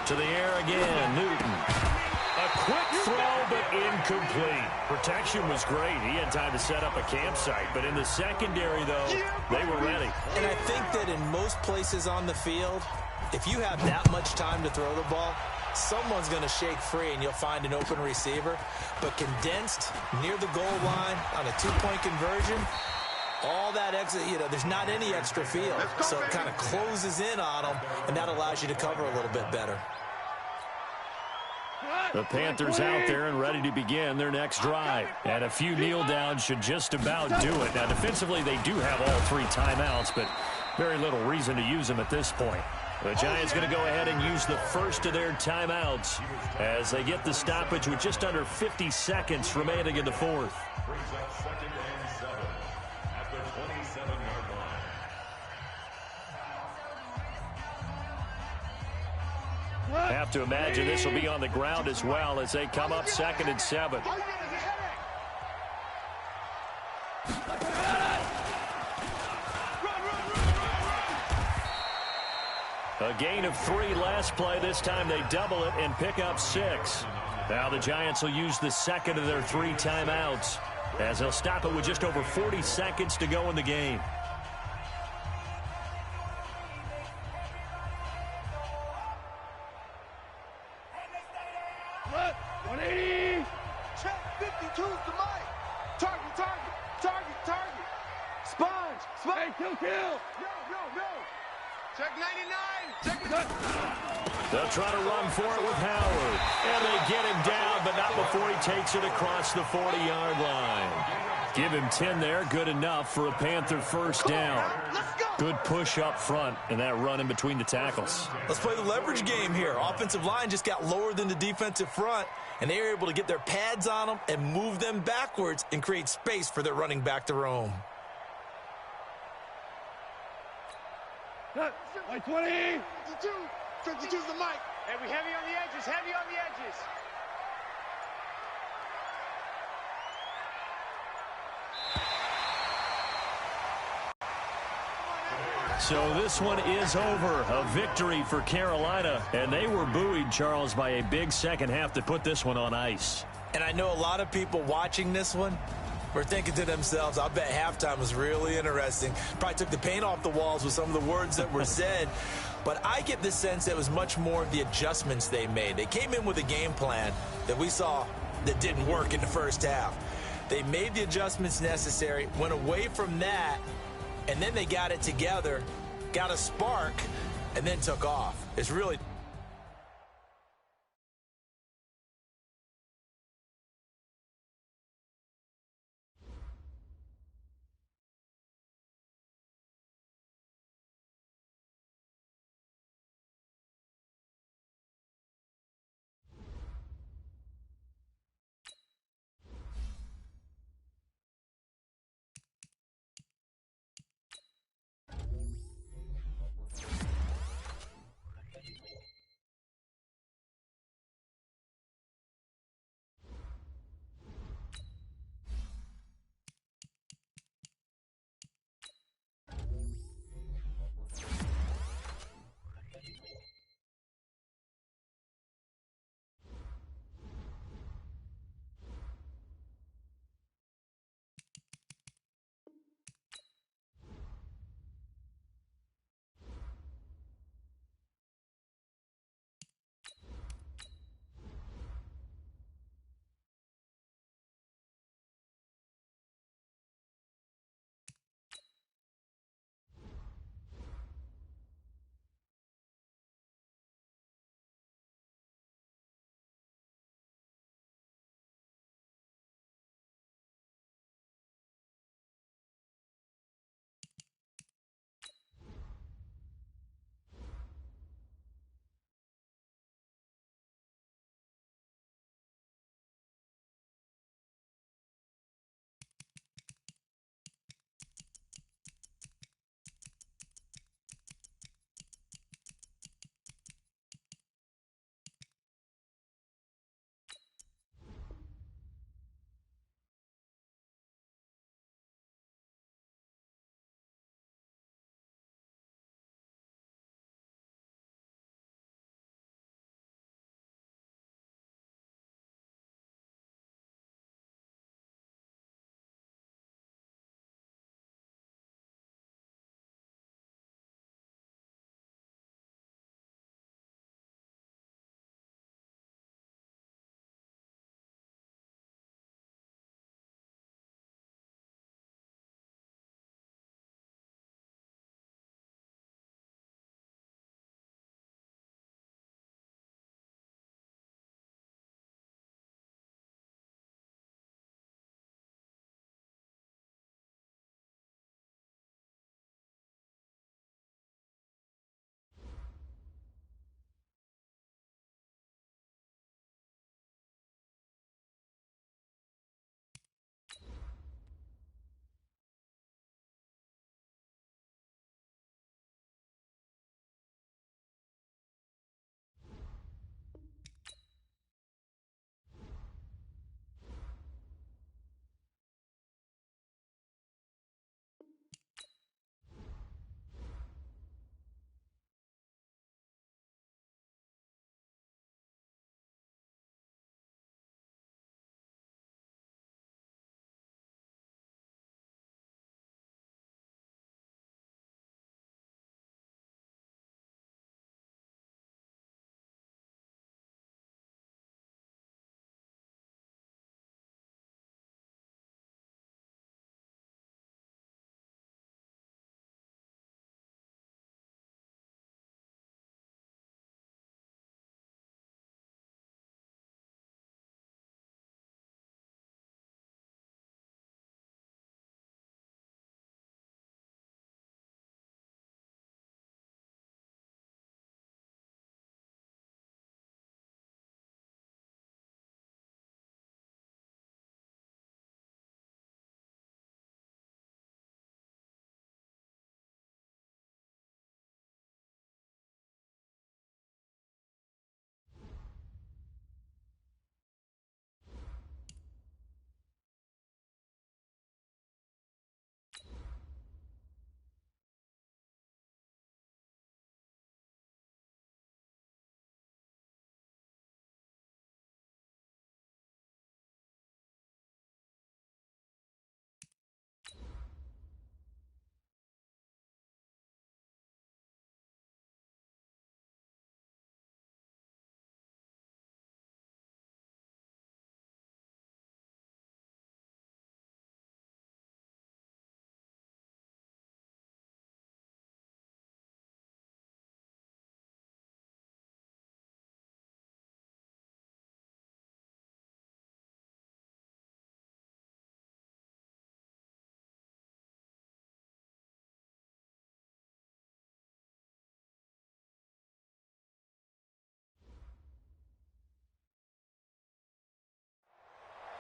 Speaker 1: To the air again, Newton. A quick throw, but incomplete. Protection was great. He had time to set up a campsite. But in the secondary, though, they were ready.
Speaker 3: And I think that in most places on the field, if you have that much time to throw the ball, someone's going to shake free and you'll find an open receiver. But condensed near the goal line on a two-point conversion, all that extra, there's not any extra field. So it kind of closes in on them, and that allows you to cover a little bit better.
Speaker 1: The Panthers out there and ready to begin their next drive. And a few kneel downs should just about do it. Now, defensively, they do have all three timeouts, but very little reason to use them at this point. The Giants going to go ahead and use the first of their timeouts as they get the stoppage with just under 50 seconds remaining in the fourth.
Speaker 4: Brings up second and 7 at the 27-yard line.
Speaker 1: Have to imagine this will be on the ground as well as they come up second and 7. A gain of 3 last play. This time they double it and pick up 6. Now the Giants will use the second of their 3 timeouts as they'll stop it with just over 40 seconds to go in the game.
Speaker 2: What? 180. Check 52's the mic. Target. Sponge. Hey, kill. Yo. Check 99. Check it.
Speaker 1: They'll try to run for it with Howard. And they get him down, but not before he takes it across the 40-yard line. Give him 10 there. Good enough for a Panther first down.
Speaker 2: Let's go.
Speaker 1: Good push up front and that run in between the tackles.
Speaker 3: Let's play the leverage game here. Offensive line just got lower than the defensive front, and they were able to get their pads on them and move them backwards and create space for their running back to roam.
Speaker 5: Like 20.
Speaker 2: 52. 52's the mic.
Speaker 6: Hey, we heavy on the edges, heavy on the edges.
Speaker 1: So this one is over. A victory for Carolina. And they were buoyed, Charles, by a big second half that put this one on ice.
Speaker 3: And I know a lot of people watching this one were thinking to themselves, I bet halftime was really interesting. Probably took the paint off the walls with some of the words that were said. But I get the sense that it was much more of the adjustments they made. They came in with a game plan that we saw that didn't work in the first half. They made the adjustments necessary, went away from that, and then they got it together, got a spark, and then took off. It's really...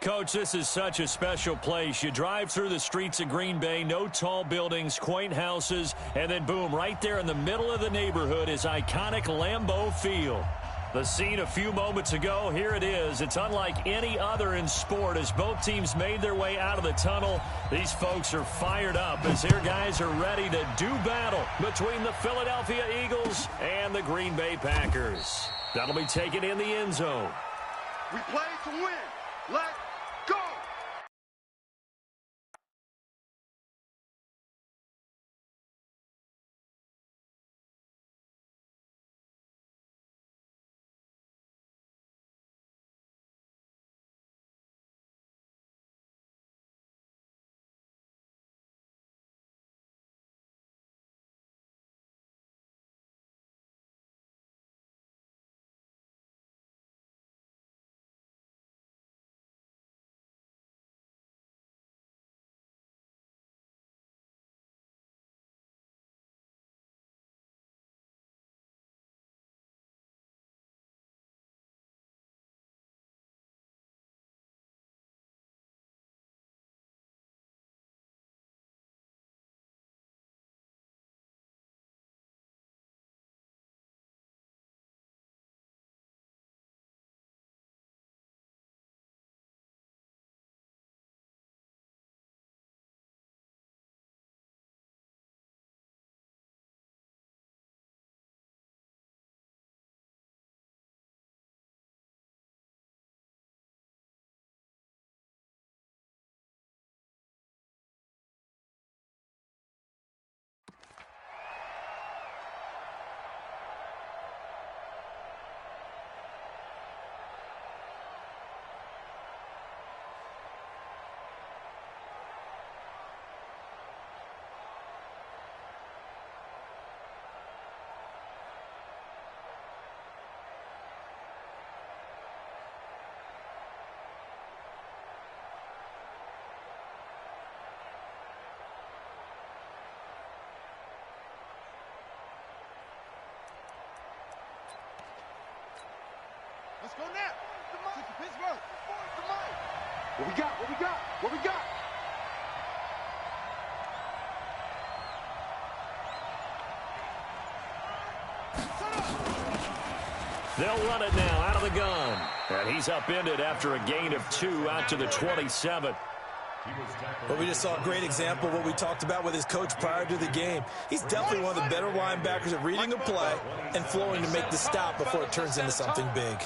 Speaker 1: Coach, this is such a special place. You drive through the streets of Green Bay, no tall buildings, quaint houses, and then boom, right there in the middle of the neighborhood is iconic Lambeau Field. The scene a few moments ago, here it is. It's unlike any other in sport as both teams made their way out of the tunnel. These folks are fired up as their guys are ready to do battle between the Philadelphia Eagles and the Green Bay Packers. That'll be taken in the end zone.
Speaker 2: We play to win. Let's go! Let's go now. Pittsburgh. What we got? What we got? What we got?
Speaker 1: They'll run it now out of the gun. And he's upended after a gain of 2 out to the 27.
Speaker 3: Well, we just saw a great example of what we talked about with his coach prior to the game. He's definitely one of the better linebackers at reading a play and flowing to make the stop before it turns into something big.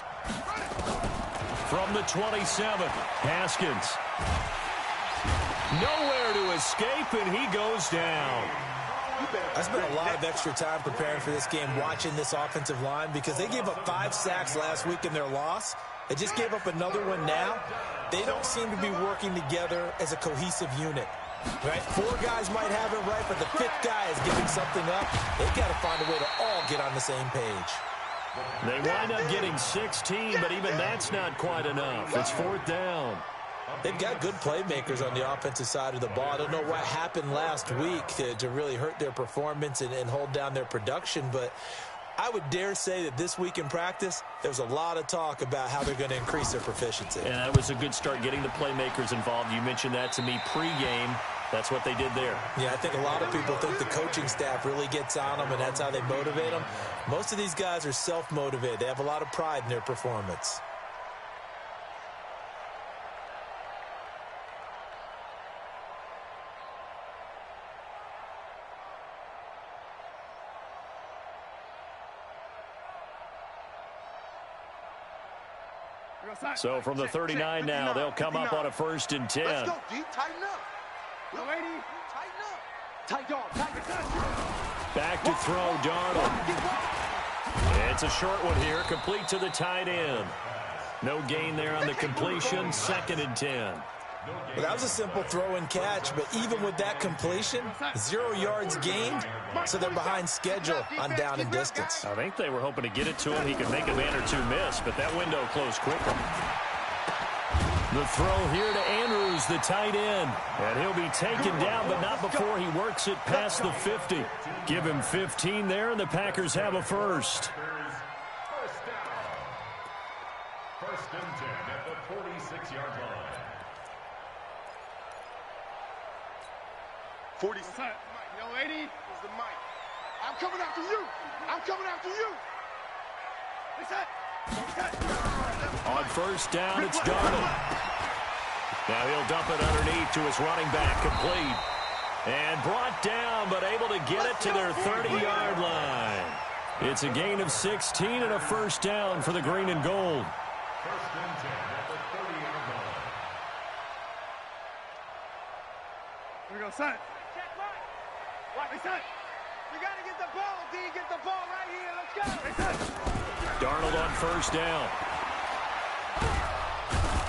Speaker 1: From the 27, Haskins. Nowhere to escape, and he goes down.
Speaker 3: I spent a lot of extra time preparing for this game watching this offensive line because they gave up 5 sacks last week in their loss. They just gave up another one now. They don't seem to be working together as a cohesive unit. Right? 4 guys might have it right, but the 5th guy is giving something up. They've got to find a way to all get on the same page.
Speaker 1: They wind up getting 16, but even that's not quite enough. It's 4th down.
Speaker 3: They've got good playmakers on the offensive side of the ball. I don't know what happened last week to really hurt their performance and hold down their production, but I would dare say that this week in practice, there's a lot of talk about how they're going to increase their proficiency.
Speaker 1: And that was a good start getting the playmakers involved. You mentioned that to me pregame. That's what they did there.
Speaker 3: Yeah, I think a lot of people think the coaching staff really gets on them, and that's how they motivate them. Most of these guys are self-motivated. They have a lot of pride in their performance.
Speaker 1: So from the 39 now, they'll come up on a 1st and 10.
Speaker 2: Let's go, D. Tighten up. Go, AD. Tighten up. Tight dog.
Speaker 1: Back to throw, Darnold. It's a short one here, complete to the tight end. No gain there on the completion, 2nd and 10.
Speaker 3: Well, that was a simple throw and catch, but even with that completion, 0 yards gained, so they're behind schedule on down and distance.
Speaker 1: I think they were hoping to get it to him. He could make a man or 2 miss, but that window closed quickly. The throw here to Andrews, the tight end. And he'll be taken down, but not before he works it past the 50. Give him 15 there, and the Packers have a first.
Speaker 4: First and 10 at the 46-yard line.
Speaker 2: 40. Young lady is the mic. I'm coming after you. I'm coming after you.
Speaker 1: On first down, it's Darnold. Now he'll dump it underneath to his running back, complete. And brought down, but able to get it to their 30-yard line. It's a gain of 16 and a first down for the green and gold.
Speaker 4: First and 10 at the 30-yard line.
Speaker 5: Here we go, son.
Speaker 6: Check mark. Watch it, son. You got to get the ball, D. Get the ball right here. Let's go.
Speaker 1: Darnold on first down.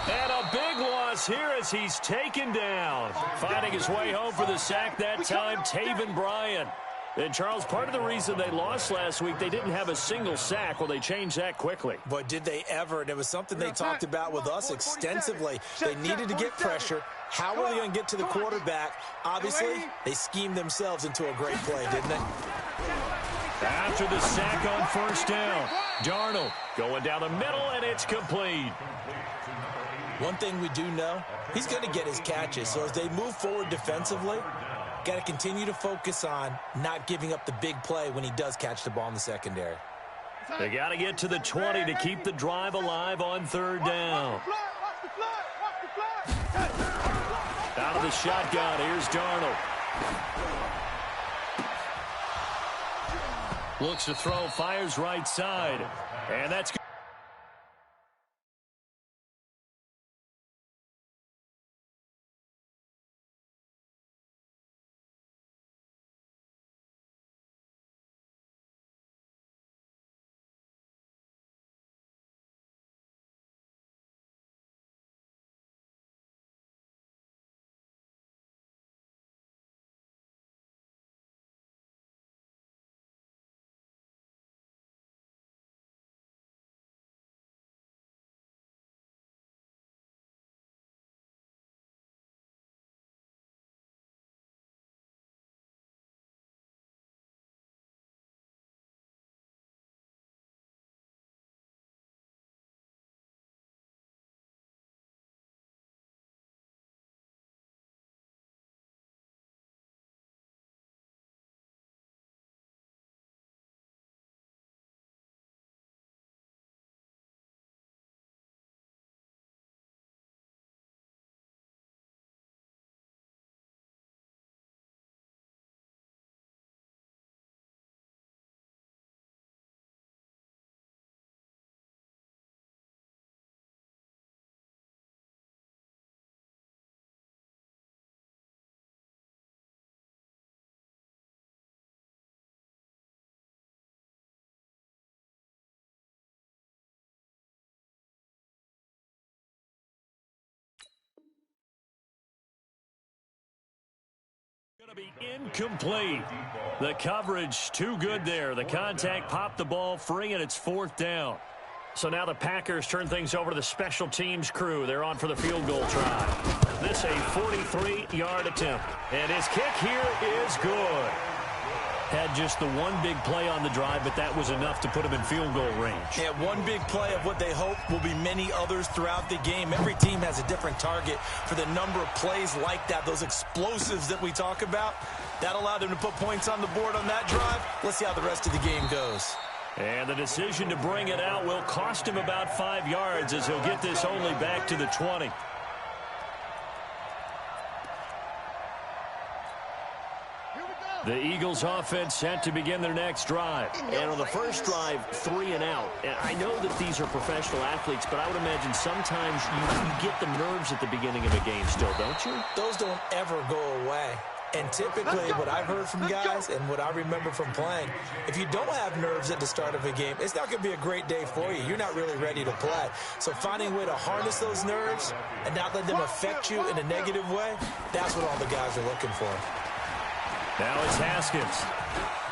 Speaker 1: And a big loss here as he's taken down. Finding his way home for the sack that time, Taven Bryan. And, Charles, part of the reason they lost last week, they didn't have a single sack. Well, they changed that quickly.
Speaker 3: But did they ever? And it was something they talked about with us extensively. They needed to get pressure. How were they going to get to the quarterback? Obviously, they schemed themselves into a great play, didn't they?
Speaker 1: After the sack on first down, Darnold going down the middle, and it's complete.
Speaker 3: One thing we do know, he's going to get his catches. So as they move forward defensively, got to continue to focus on not giving up the big play when he does catch the ball in the secondary.
Speaker 1: They got to get to the 20 to keep the drive alive on third down. Out of the shotgun, here's Darnold. Looks to throw, fires right side. And that's good. Going to be incomplete. The coverage too good there. The contact popped the ball free, and it's fourth down. So now the Packers turn things over to the special teams crew. They're on for the field goal try. This a 43-yard attempt. And his kick here is good. Had just the one big play on the drive, but that was enough to put him in field goal range.
Speaker 3: Yeah, one big play of what they hope will be many others throughout the game. Every team has a different target for the number of plays like that, those explosives that we talk about. That allowed them to put points on the board on that drive. Let's see how the rest of the game goes.
Speaker 1: And the decision to bring it out will cost him about 5 yards as he'll get this only back to the 20. The Eagles offense set to begin their next drive. And on the first drive, 3 and out. And I know that these are professional athletes, but I would imagine sometimes you get the nerves at the beginning of a game still, don't you?
Speaker 3: Those don't ever go away. And typically what I've heard from guys and what I remember from playing, if you don't have nerves at the start of a game, it's not going to be a great day for you. You're not really ready to play. So finding a way to harness those nerves and not let them affect you in a negative way, that's what all the guys are looking for.
Speaker 1: Now it's Haskins.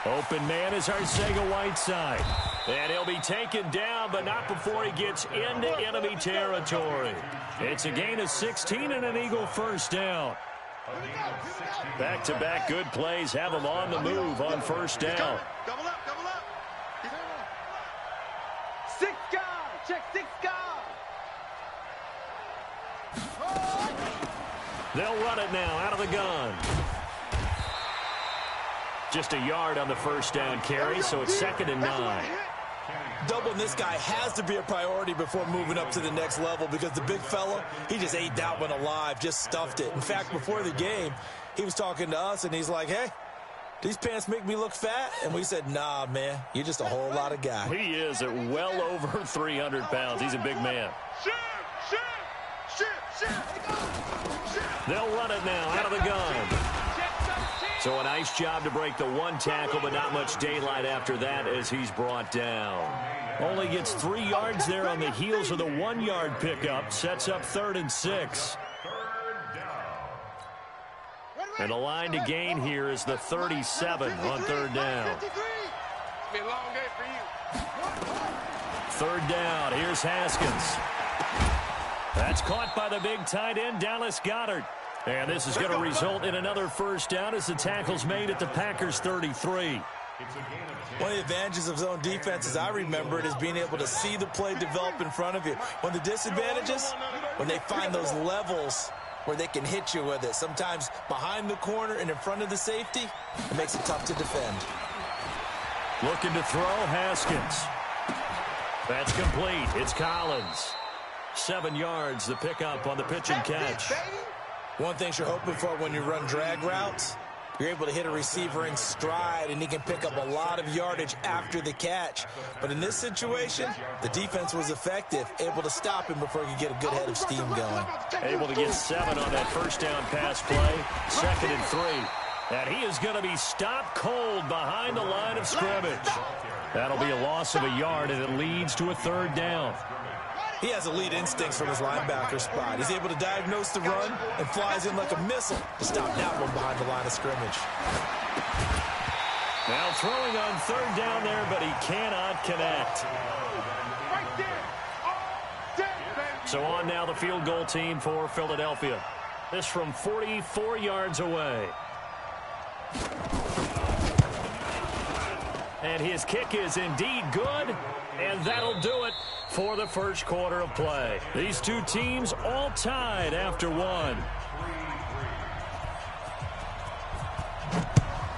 Speaker 1: Open man is Arcega-Whiteside. And he'll be taken down, but not before he gets into enemy territory. It's a gain of 16 and an Eagle first down. Back-to-back good plays have him on the move on first down.
Speaker 2: Double up, double up.
Speaker 6: 6 guard. Check 6 guard.
Speaker 1: They'll run it now out of the gun. Just a yard on the first down carry, so it's 2nd and 9.
Speaker 3: Doubling this guy has to be a priority before moving up to the next level because the big fella, he just ate that one alive, just stuffed it. In fact, before the game, he was talking to us, and he's like, hey, these pants make me look fat? And we said, nah, man, you're just a whole lot of guy.
Speaker 1: He is at well over 300 pounds. He's a big man. They'll run it now out of the gun. So a nice job to break the one tackle, but not much daylight after that as he's brought down. Only gets 3 yards there on the heels of the 1-yard pickup. Sets up 3rd and 6. And the line to gain here is the 37 on 3rd down.
Speaker 6: Be a long day for you.
Speaker 1: 3rd down. Here's Haskins. That's caught by the big tight end, Dallas Goedert. And this is going to result in another first down as the tackle's made at the Packers' 33.
Speaker 3: One of the advantages of zone defense, as I remember it, is being able to see the play develop in front of you. One of the disadvantages, when they find those levels where they can hit you with it, sometimes behind the corner and in front of the safety, it makes it tough to defend.
Speaker 1: Looking to throw, Haskins. That's complete. It's Collins. 7 yards, the pickup on the pitch and catch.
Speaker 3: One thing you're hoping for when you run drag routes, you're able to hit a receiver in stride, and he can pick up a lot of yardage after the catch. But in this situation, the defense was effective, able to stop him before he could get a good head of steam going.
Speaker 1: Able to get 7 on that first down pass play. 2nd and 3. And he is going to be stopped cold behind the line of scrimmage. That'll be a loss of a yard, and it leads to a 3rd down.
Speaker 3: He has elite instincts from his linebacker spot. He's able to diagnose the run and flies in like a missile to stop that one behind the line of scrimmage.
Speaker 1: Now throwing on 3rd down there, but he cannot connect. So on now the field goal team for Philadelphia. This from 44 yards away. And his kick is indeed good, and that'll do it for the first quarter of play. These two teams all tied after 1.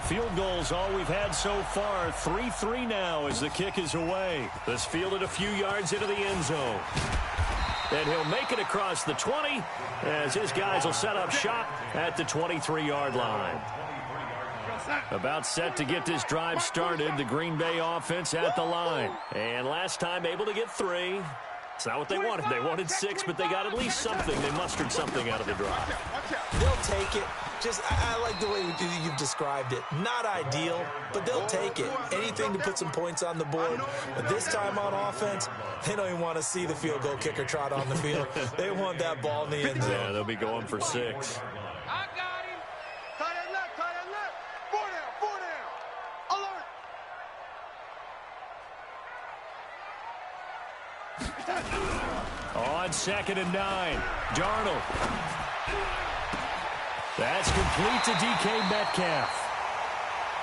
Speaker 1: Field goals all we've had so far. 3-3 now as the kick is away. This fielded a few yards into the end zone. And he'll make it across the 20 as his guys will set up shop at the 23-yard line. About set to get this drive started, the Green Bay offense at the line. And last time able to get 3. It's not what they wanted. They wanted 6, but they got at least something. They mustered something out of the drive.
Speaker 3: They'll take it. I like the way you've described it. Not ideal, but they'll take it. Anything to put some points on the board. But this time on offense, they don't even want to see the field goal kicker trot on the field. They want that ball in the end zone.
Speaker 1: Yeah, they'll be going for 6. On 2nd and 9, Darnold. That's complete to DK Metcalf.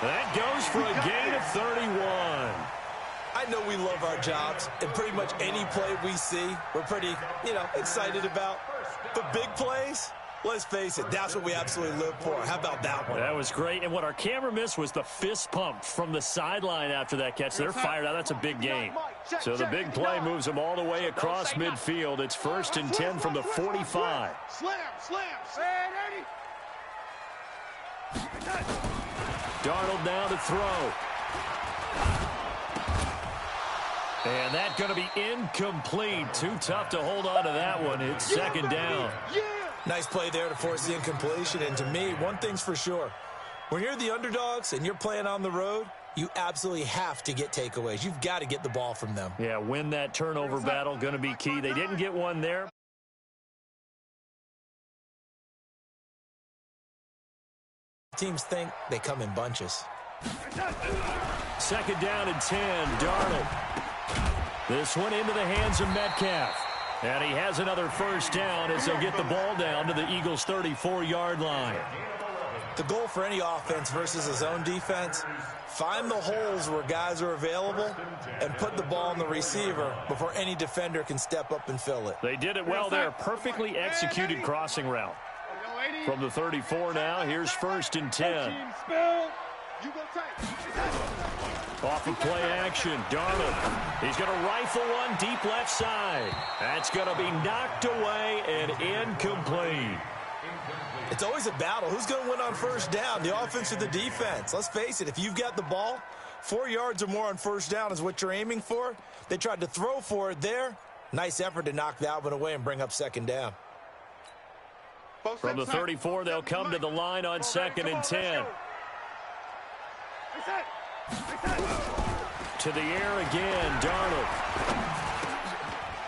Speaker 1: That goes for a gain of 31.
Speaker 3: I know we love our jobs, and pretty much any play we see, we're pretty, excited about. But big plays, let's face it, that's what we absolutely live for. How about that one?
Speaker 1: That was great. And what our camera missed was the fist pump from the sideline after that catch. They're fired out. That's a big game. So the big play moves them all the way across midfield. It's 1st and 10 from the 45.
Speaker 6: Slam.
Speaker 1: Darnold now to throw. And that's going to be incomplete. Too tough to hold on to that one. It's 2nd down.
Speaker 3: Nice play there to force the incompletion. And to me, one thing's for sure. When you're the underdogs and you're playing on the road, you absolutely have to get takeaways. You've got to get the ball from them.
Speaker 1: Yeah, win that turnover battle, going to be key. They didn't get one there.
Speaker 3: Teams think they come in bunches.
Speaker 1: 2nd down and 10, Darnold. This one into the hands of Metcalf. And he has another first down as they'll get the ball down to the Eagles' 34-yard line.
Speaker 3: The goal for any offense versus a zone defense, find the holes where guys are available and put the ball on the receiver before any defender can step up and fill it.
Speaker 1: They did it well there. Perfectly executed crossing route. From the 34 now, here's 1st and 10.
Speaker 6: You go tight.
Speaker 1: Off of play action, Darnold. He's going to rifle one deep left side. That's going to be knocked away and incomplete.
Speaker 3: It's always a battle. Who's going to win on first down, the offense or the defense? Let's face it, if you've got the ball, 4 yards or more on first down is what you're aiming for. They tried to throw for it there. Nice effort to knock that one away and bring up second down.
Speaker 1: From the 34, they'll come to the line on 2nd and 10. To the air again, Darnold.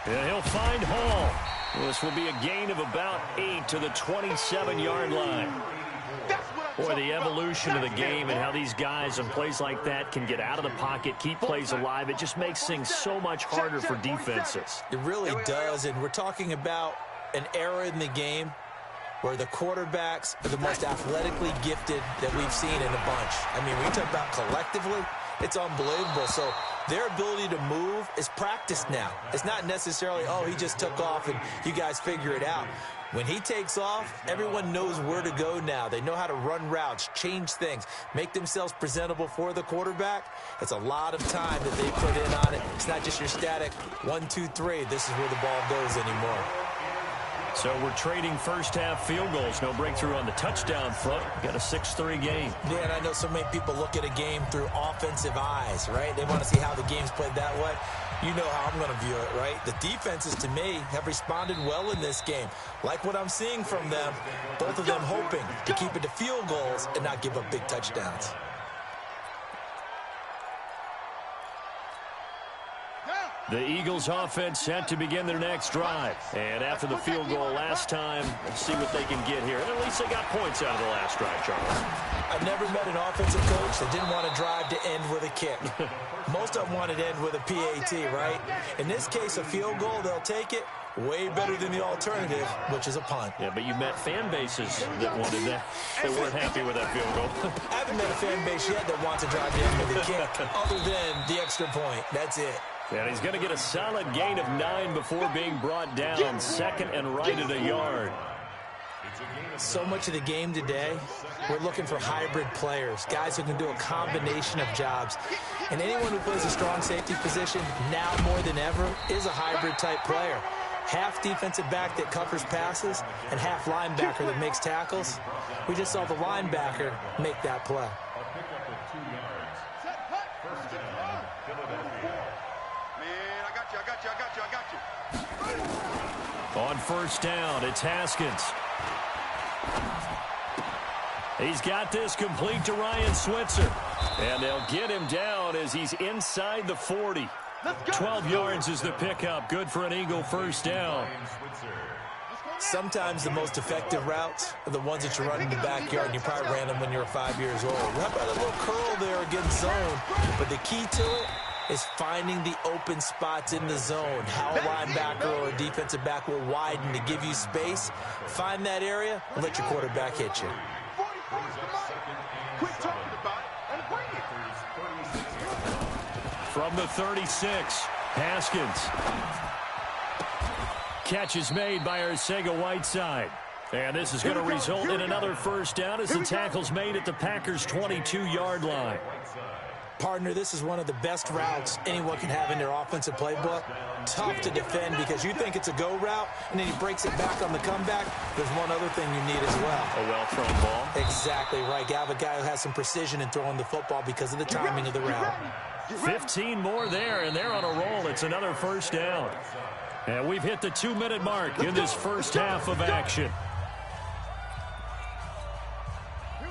Speaker 1: And he'll find Hall. This will be a gain of about 8 to the 27-yard line. Boy, the evolution of the game and how these guys on plays like that can get out of the pocket, keep plays alive, it just makes things so much harder for defenses.
Speaker 3: It really does, and we're talking about an era in the game where the quarterbacks are the most athletically gifted that we've seen in a bunch. I mean, when you talk about collectively, it's unbelievable. So their ability to move is practiced now. It's not necessarily, oh, he just took off and you guys figure it out. When he takes off, everyone knows where to go now. They know how to run routes, change things, make themselves presentable for the quarterback. It's a lot of time that they put in on it. It's not just your static 1, 2, 3. This is where the ball goes anymore.
Speaker 1: So we're trading first-half field goals. No breakthrough on the touchdown front. Got a 6-3 game.
Speaker 3: Yeah, and I know so many people look at a game through offensive eyes, right? They want to see how the game's played that way. You know how I'm going to view it, right? The defenses, to me, have responded well in this game. Like what I'm seeing from them, both of them hoping to keep it to field goals and not give up big touchdowns.
Speaker 1: The Eagles offense set to begin their next drive. And after the field goal last time, let's see what they can get here. And at least they got points out of the last drive, Charles.
Speaker 3: I've never met an offensive coach that didn't want to drive to end with a kick. Most of them wanted to end with a PAT, right? In this case, a field goal, they'll take it. Way better than the alternative, which is a punt.
Speaker 1: Yeah, but you met fan bases that wanted that. They weren't happy with that field goal.
Speaker 3: I haven't met a fan base yet that wants to drive to end with a kick, other than the extra point. That's it.
Speaker 1: And he's going to get a solid gain of 9 before being brought down. 2nd and right at a yard.
Speaker 3: So much of the game today, we're looking for hybrid players, guys who can do a combination of jobs. And anyone who plays a strong safety position, now more than ever, is a hybrid type player. Half defensive back that covers passes and half linebacker that makes tackles. We just saw the linebacker make that play.
Speaker 1: On first down, it's Haskins. He's got this complete to Ryan Switzer. And they'll get him down as he's inside the 40. 12 yards is the pickup. Good for an Eagle first down.
Speaker 3: Sometimes the most effective routes are the ones that you run in the backyard, and you probably ran them when you were 5 years old. How about a little curl there against zone? But the key to it is finding the open spots in the zone. How a linebacker or a defensive back will widen to give you space. Find that area and let your quarterback hit you.
Speaker 1: From the 36, Haskins. Catch is made by Arcega-Whiteside. And this is going to result in another first down as the tackle's made at the Packers' 22-yard line.
Speaker 3: Partner, this is one of the best routes anyone can have in their offensive playbook. Tough to defend because you think it's a go route, and then he breaks it back on the comeback. There's one other thing you need as well.
Speaker 1: A well-thrown ball.
Speaker 3: Exactly right. You have a guy who has some precision in throwing the football because of the timing of the route.
Speaker 1: 15 more there, and they're on a roll. It's another first down. And we've hit the 2-minute mark in this first half of action.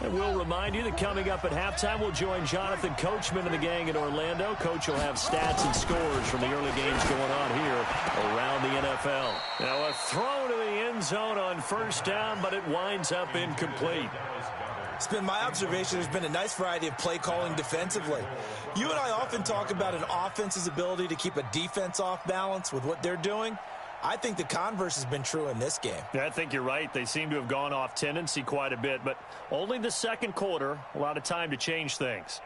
Speaker 1: And we'll remind you that coming up at halftime, we'll join Jonathan Coachman and the gang in Orlando. Coach will have stats and scores from the early games going on here around the NFL. Now a throw to the end zone on first down, but it winds up incomplete.
Speaker 3: It's been my observation there's been a nice variety of play calling defensively. You and I often talk about an offense's ability to keep a defense off balance with what they're doing. I think the converse has been true in this game.
Speaker 1: Yeah, I think you're right. They seem to have gone off tendency quite a bit, but only the second quarter, a lot of time to change things.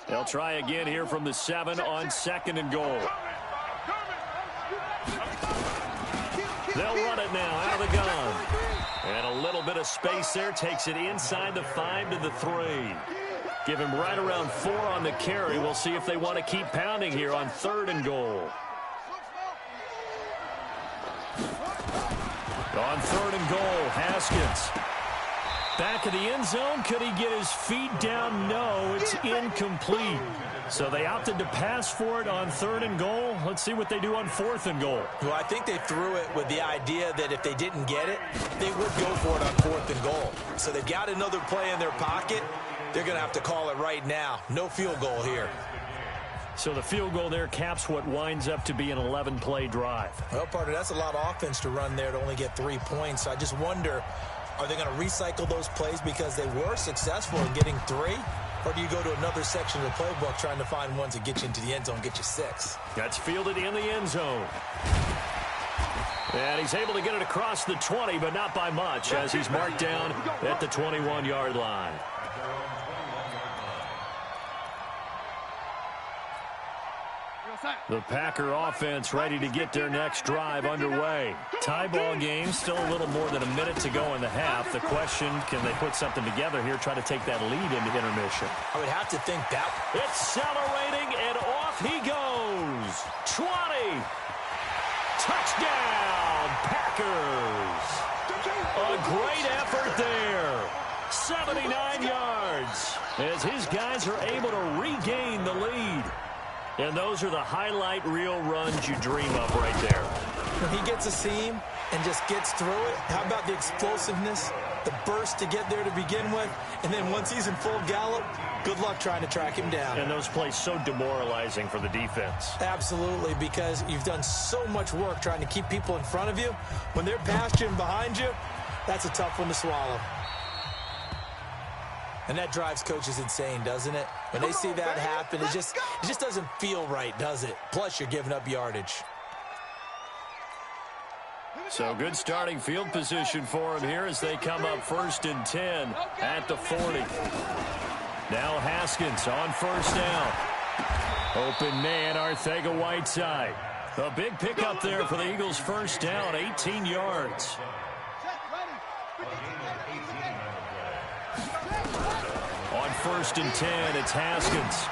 Speaker 1: They'll try again here from the 7 on 2nd and goal. They'll run it now out of the gun. And a little bit of space there. Takes it inside the 5 to the 3. Give him right around 4 on the carry. We'll see if they want to keep pounding here on 3rd and goal. On 3rd and goal, Haskins. Back of the end zone. Could he get his feet down? No, it's incomplete. So they opted to pass for it on 3rd and goal. Let's see what they do on 4th and goal.
Speaker 3: Well, I think they threw it with the idea that if they didn't get it, they would go for it on 4th and goal. So they've got another play in their pocket. They're going to have to call it right now. No field goal here.
Speaker 1: So the field goal there caps what winds up to be an 11-play drive.
Speaker 3: Well, partner, that's a lot of offense to run there to only get 3 points. So I just wonder, are they going to recycle those plays because they were successful in getting 3? Or do you go to another section of the playbook trying to find ones that get you into the end zone, get you 6?
Speaker 1: That's fielded in the end zone. And he's able to get it across the 20, but not by much, as he's marked down at the 21-yard line. The Packer offense ready to get their next drive underway. Tie ball game, still a little more than a minute to go in the half. The question, can they put something together here, try to take that lead into intermission?
Speaker 3: I would have to think that.
Speaker 1: Accelerating, and off he goes. 20. Touchdown, Packers. A great effort there. 79 yards as his guys are able to regain the lead. And those are the highlight reel runs you dream of right there.
Speaker 3: When he gets a seam and just gets through it, how about the explosiveness, the burst to get there to begin with, and then once he's in full gallop, good luck trying to track him down.
Speaker 1: And those plays so demoralizing for the defense.
Speaker 3: Absolutely, because you've done so much work trying to keep people in front of you. When they're past you and behind you, that's a tough one to swallow. And that drives coaches insane, doesn't it? When they see that happen, it just doesn't feel right, does it? Plus, you're giving up yardage.
Speaker 1: So good starting field position for him here as they come up 1st and 10 at the 40. Now Haskins on 1st down. Open man, Arcega-Whiteside. A big pickup there for the Eagles' 1st down, 18 yards. On 1st and 10, it's Haskins.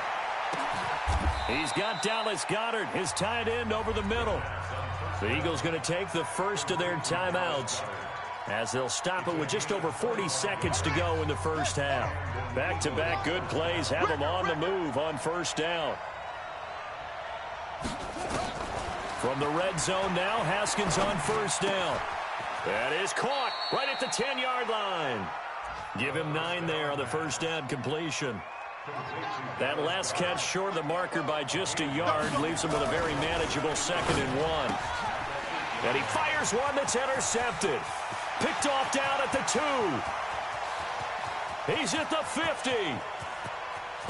Speaker 1: He's got Dallas Goedert, his tight end, over the middle. The Eagles going to take the first of their timeouts as they'll stop it with just over 40 seconds to go in the first half. Back-to-back good plays have them on the move on 1st down. From the red zone now, Haskins on 1st down. That is caught right at the 10-yard line. Give him 9 there on the 1st down completion. That last catch short of the marker by just a yard leaves him with a very manageable 2nd and 1. And he fires one that's intercepted. Picked off down at the 2. He's at the 50.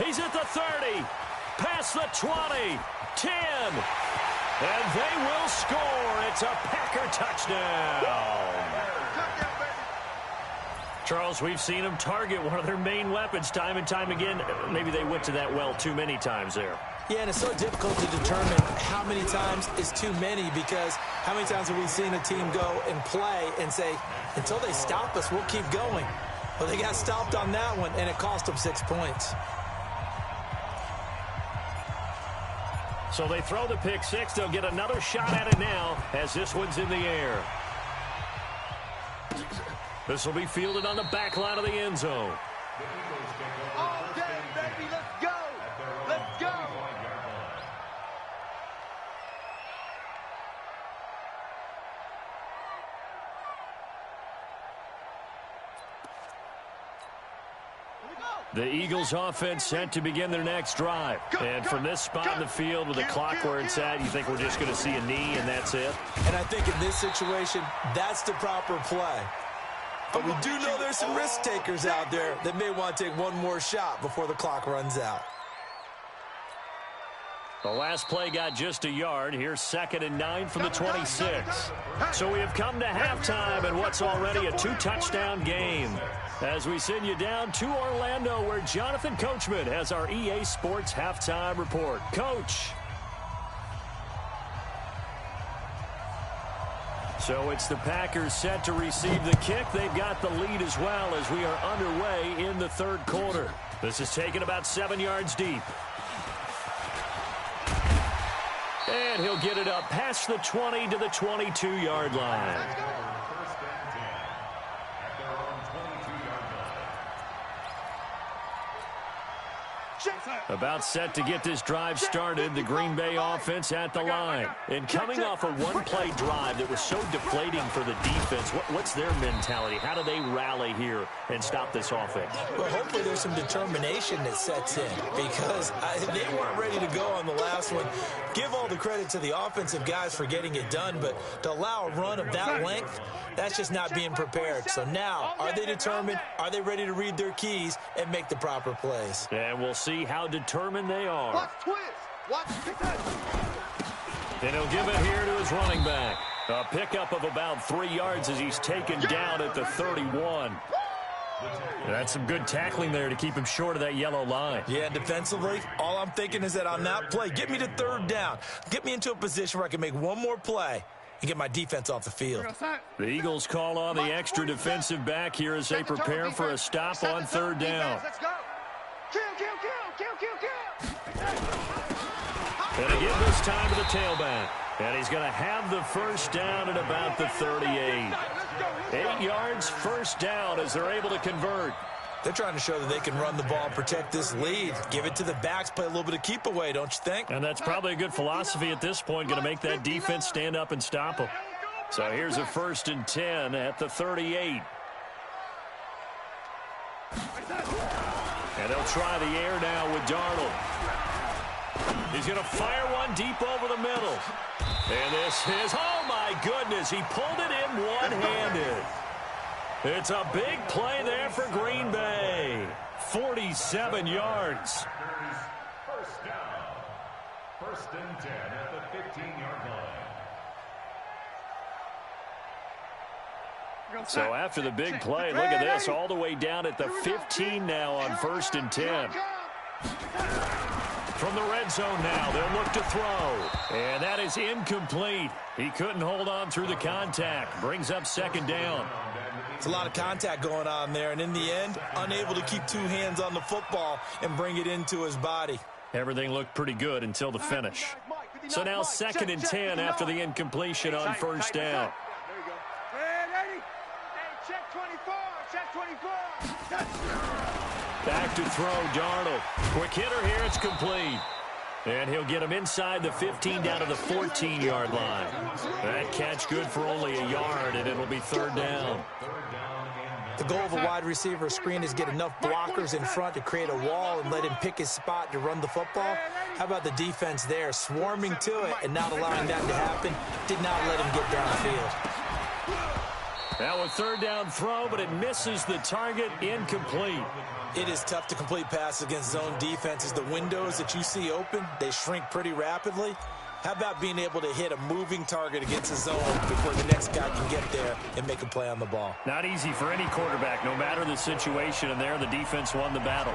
Speaker 1: He's at the 30. Past the 20. 10. And they will score. It's a Packer touchdown. Charles, we've seen them target one of their main weapons time and time again. Maybe they went to that well too many times there.
Speaker 3: Yeah, and it's so difficult to determine how many times is too many, because how many times have we seen a team go and play and say, until they stop us, we'll keep going. Well, they got stopped on that one, and it cost them 6 points.
Speaker 1: So they throw the pick six. They'll get another shot at it now as this one's in the air. This will be fielded on the back line of the end zone.
Speaker 2: All day, baby. Let's go. Let's go.
Speaker 1: The Eagles offense set to begin their next drive. And from this spot in the field with the clock where it's at, you think we're just going to see a knee and that's it?
Speaker 3: And I think in this situation, that's the proper play. But we do know there's some risk takers out there that may want to take one more shot before the clock runs out.
Speaker 1: The last play got just a yard. Here's 2nd and 9 from the 26. So we have come to halftime and what's already a 2-touchdown game. As we send you down to Orlando, where Jonathan Coachman has our EA Sports halftime report. Coach. So it's the Packers set to receive the kick. They've got the lead as well as we are underway in the third quarter. This is taken about 7 yards deep. And he'll get it up past the 20 to the 22-yard line. About set to get this drive started, the Green Bay offense at the line. And coming off a one-play drive that was so deflating for the defense, what's their mentality? How do they rally here and stop this offense?
Speaker 3: Well, hopefully there's some determination that sets in because they weren't ready to go on the last one. Give all the credit to the offensive guys for getting it done, but to allow a run of that length, that's just not being prepared. So now, are they determined? Are they ready to read their keys and make the proper plays?
Speaker 1: And we'll see how determined they are.
Speaker 2: Watch twist. Watch twist.
Speaker 1: And he'll give it here to his running back. A pickup of about 3 yards as he's taken down at the 31. That's some good tackling there to keep him short of that yellow line.
Speaker 3: Yeah, defensively, all I'm thinking is that on that play, get me to third down. Get me into a position where I can make one more play and get my defense off the field.
Speaker 1: The Eagles call on the extra defensive back here as they prepare for a stop on third down.
Speaker 2: Let's go. Kill, kill, kill, kill, kill, kill.
Speaker 1: And again this time to the tailback. And he's going to have the first down at about the 38. 8 yards, first down as they're able to convert.
Speaker 3: They're trying to show that they can run the ball, protect this lead. Give it to the backs, play a little bit of keep away, don't you think?
Speaker 1: And that's probably a good philosophy at this point, going to make that defense stand up and stop them. So here's a 1st and 10 at the 38. And they'll try the air now with Darnold. He's going to fire one deep over the middle. And this is, oh my goodness, he pulled it in one-handed. It's a big play there for Green Bay. 47 yards.
Speaker 4: First down. 1st and 10 at the 15-yard line.
Speaker 1: So after the big play, look at this, all the way down at the 15 now on 1st and 10. From the red zone now, they'll look to throw. And that is incomplete. He couldn't hold on through the contact. Brings up 2nd down.
Speaker 3: It's a lot of contact going on there, and in the end, unable to keep 2 hands on the football and bring it into his body.
Speaker 1: Everything looked pretty good until the finish. So now 2nd and 10 after the incompletion on 1st down.
Speaker 2: Hey, check 24, check 24.
Speaker 1: Back to throw, Darnold. Quick hitter here, it's complete. And he'll get him inside the 15 down to the 14-yard line. That catch good for only a yard, and it'll be 3rd down.
Speaker 3: The goal of a wide receiver screen is get enough blockers in front to create a wall and let him pick his spot to run the football. How about the defense there, swarming to it and not allowing that to happen? Did not let him get downfield.
Speaker 1: Now a 3rd down throw, but it misses the target, incomplete.
Speaker 3: It is tough to complete passes against zone defenses. The windows that you see open, they shrink pretty rapidly. How about being able to hit a moving target against a zone before the next guy can get there and make a play on the ball?
Speaker 1: Not easy for any quarterback, no matter the situation, and there the defense won the battle.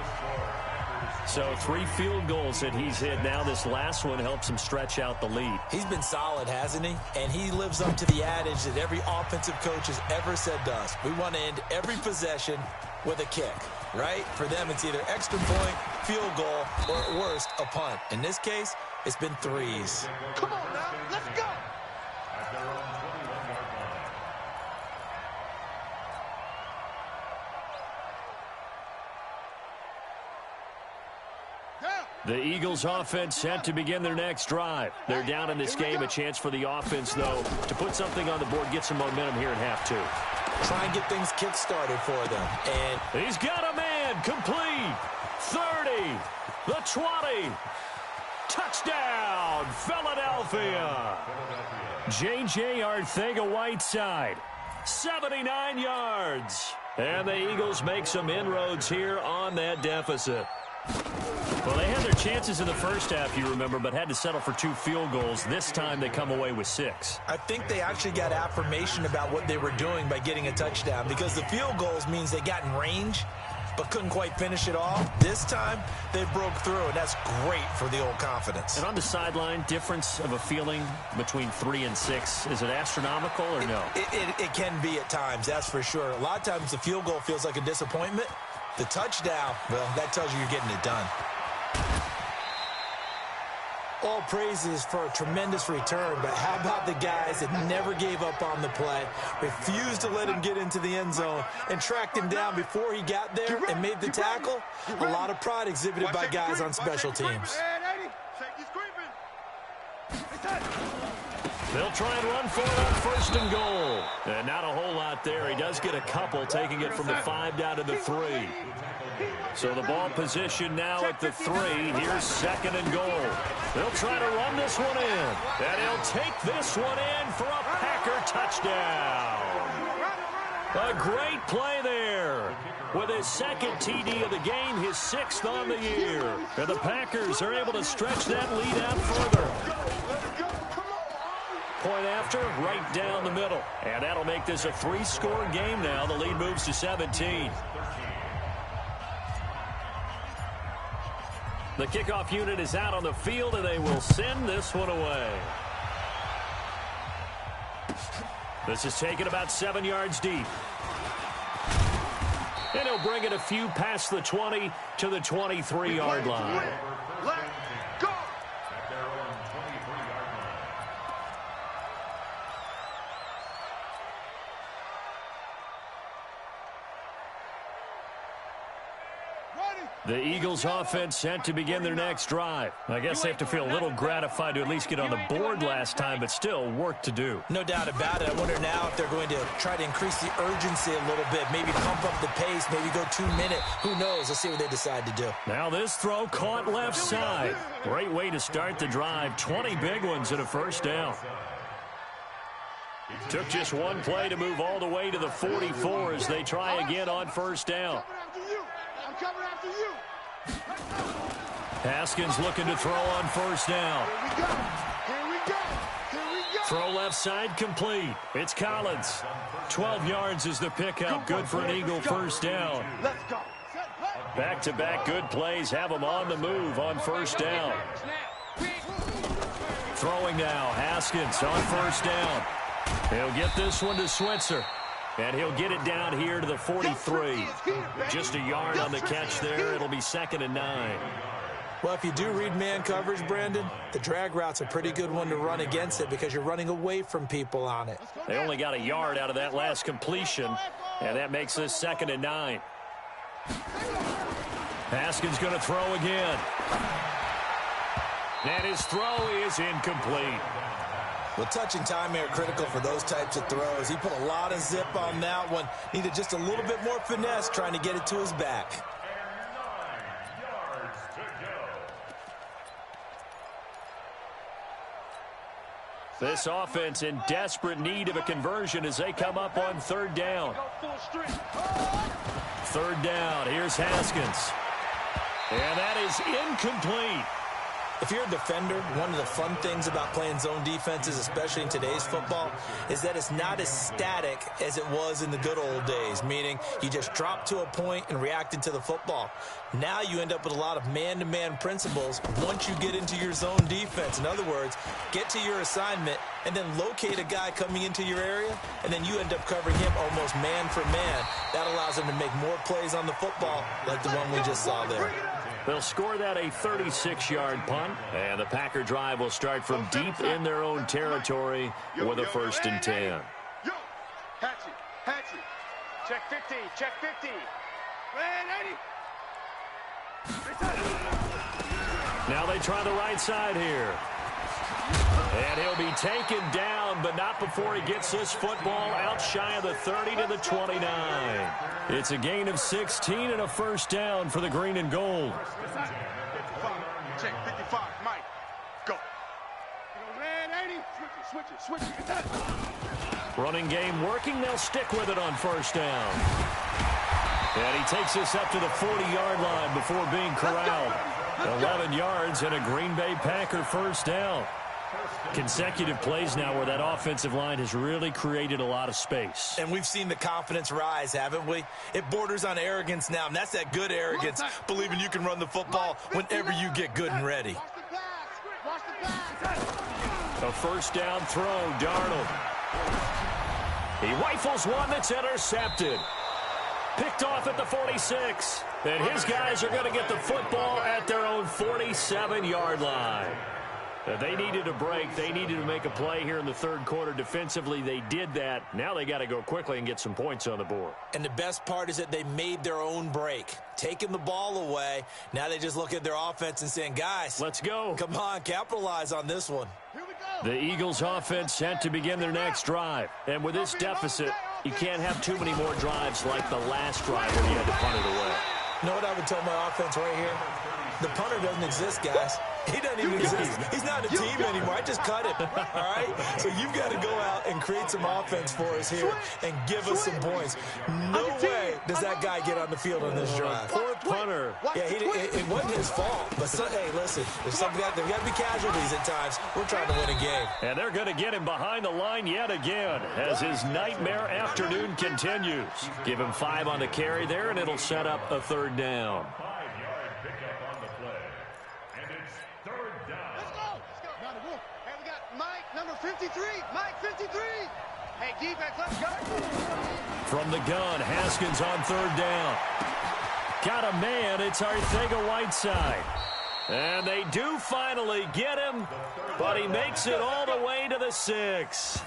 Speaker 1: So 3 field goals that he's hit now. This last one helps him stretch out the lead.
Speaker 3: He's been solid, hasn't he? And he lives up to the adage that every offensive coach has ever said to us. We want to end every possession with a kick, right? For them, it's either extra point, field goal, or at worst, a punt. In this case, it's been 3s.
Speaker 2: Come on now, let's go.
Speaker 4: At their own 21-yard line.
Speaker 1: The Eagles offense set to begin their next drive. They're down in this game. A chance for the offense, though, to put something on the board, get some momentum here in half 2.
Speaker 3: Try and get things kick-started for them. And
Speaker 1: he's got a man complete. 30, the 20. Touchdown, Philadelphia. J.J. Arcega-Whiteside, 79 yards. And the Eagles make some inroads here on that deficit. Well, they had their chances in the first half, you remember, but had to settle for 2 field goals. This time they come away with 6.
Speaker 3: I think they actually got affirmation about what they were doing by getting a touchdown, because the field goals means they got in range. but couldn't quite finish it off. This time, they broke through, and that's great for the old confidence.
Speaker 1: And on the sideline, difference of a feeling between 3 and 6, is it astronomical or no?
Speaker 3: It can be at times, that's for sure. A lot of times the field goal feels like a disappointment. The touchdown, well, that tells you you're getting it done. All praises for a tremendous return, but how about the guys that never gave up on the play, refused to let him get into the end zone, and tracked him down before he got there and made the tackle? A lot of pride exhibited by guys on special teams.
Speaker 1: They'll try and run for it on 1st and goal. And not a whole lot there. He does get a couple, taking it from the 5 down to the 3. So the ball position now at the 3. Here's 2nd and goal. They'll try to run this one in. And he'll take this one in for a Packer touchdown. A great play there. With his 2nd TD of the game, his 6th on the year. And the Packers are able to stretch that lead out further. Point after, right down the middle. And that'll make this a 3-score game now. The lead moves to 17. The kickoff unit is out on the field, and they will send this one away. This is taken about 7 yards deep. And he'll bring it a few past the 20 to the 23-yard line. The Eagles offense set to begin their next drive. I guess they have to feel a little gratified to at least get on the board last time, but still work to do.
Speaker 3: No doubt about it. I wonder now if they're going to try to increase the urgency a little bit, maybe pump up the pace, maybe go 2-minute. Who knows? Let's see what they decide to do.
Speaker 1: Now this throw caught left side. Great way to start the drive. 20 big ones and a 1st down. Took just one play to move all the way to the 44 as they try again on 1st down.
Speaker 2: I'm coming after you.
Speaker 1: Haskins looking to throw on 1st down.
Speaker 2: Here we go. Here we go. Here we go.
Speaker 1: Throw left side complete. It's Collins. 12 yards is the pickup. Good for an Eagle 1st down.
Speaker 2: Let's go.
Speaker 1: Back-to-back good plays have them on the move on 1st down. Throwing now. Haskins on 1st down. He'll get this one to Switzer. And he'll get it down here to the 43. Just a yard on the catch there. It'll be 2nd and 9.
Speaker 3: Well, if you do read man coverage, Brandon, the drag route's a pretty good one to run against it because you're running away from people on it.
Speaker 1: They only got a yard out of that last completion, and that makes this 2nd and 9. Haskins going to throw again. And his throw is incomplete.
Speaker 3: Well, touch and time are critical for those types of throws. He put a lot of zip on that one. Needed just a little bit more finesse trying to get it to his back.
Speaker 1: This offense in desperate need of a conversion as they come up on 3rd down. 3rd down. Here's Haskins. And that is incomplete.
Speaker 3: If you're a defender, one of the fun things about playing zone defenses, especially in today's football, is that it's not as static as it was in the good old days, meaning you just drop to a point and reacted to the football. Now you end up with a lot of man-to-man principles once you get into your zone defense. In other words, get to your assignment and then locate a guy coming into your area, and then you end up covering him almost man for man. That allows him to make more plays on the football like the one we just saw there.
Speaker 1: They'll score that a 36-yard punt, and the Packer drive will start from deep in their own territory with a 1st and 10.
Speaker 2: Yo, Hatchet, Hatchet.
Speaker 6: Check 50, check 50.
Speaker 2: Man, 80.
Speaker 1: Now they try the right side here. And he'll be taken down, but not before he gets this football out shy of the 30 to the 29. It's a gain of 16 and a 1st down for the green and gold.
Speaker 2: Check 55, Mike. Go. Man, 80. Switch it.
Speaker 1: Running game working. They'll stick with it on 1st down. And he takes this up to the 40-yard line before being corralled. 11 yards and a Green Bay Packer 1st down. Consecutive plays now where that offensive line has really created a lot of space.
Speaker 3: And we've seen the confidence rise, haven't we? It borders on arrogance now, and that's that good arrogance, believing you can run the football whenever you get good and ready.
Speaker 1: A first down throw, Darnold. He rifles one that's intercepted. Picked off at the 46. And his guys are going to get the football at their own 47-yard line. They needed a break. They needed to make a play here in the third quarter. Defensively, they did that. Now they got to go quickly and get some points on the board.
Speaker 3: And the best part is that they made their own break, taking the ball away. Now they just look at their offense and saying, guys,
Speaker 1: let's go.
Speaker 3: Come on, capitalize on this one.
Speaker 1: The Eagles offense set to begin their next drive. And with this deficit, you can't have too many more drives like the last drive where you had to punt it away.
Speaker 3: You know what I would tell my offense right here? The punter doesn't exist, guys. He doesn't even exist. He's not a team anymore. I just cut him. All right? So you've got to go out and create some offense for us here and give us some points. No way does that guy get on the field on this drive.
Speaker 1: Poor punter.
Speaker 3: Yeah, it wasn't his fault. But, hey, listen, there's got to be casualties at times. We're trying to win a game.
Speaker 1: And they're going to get him behind the line yet again as his nightmare afternoon continues. Give him 5 on the carry there, and it'll set up a third down.
Speaker 2: Number 53, Mike 53. Hey, defense, let's go.
Speaker 1: From the gun, Haskins on third down. Got a man, it's Arcega-Whiteside. And they do finally get him, but he makes it all the way to the 6.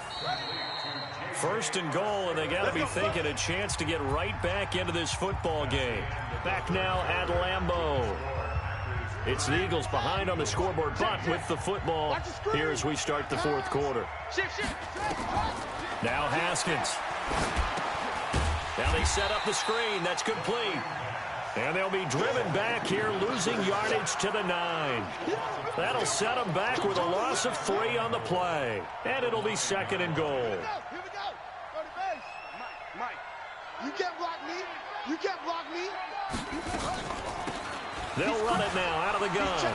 Speaker 1: First and goal, and they got to be thinking a chance to get right back into this football game. Back now at Lambeau. It's the Eagles behind on the scoreboard, but with the football here as we start the fourth quarter. Now Haskins. Now they set up the screen. That's complete. And they'll be driven back here, losing yardage to the 9. That'll set them back with a loss of 3 on the play. And it'll be second and goal.
Speaker 2: Here we go. Go to base. Mike, you can't block me. You can't block me.
Speaker 1: They'll run it now out of the gun.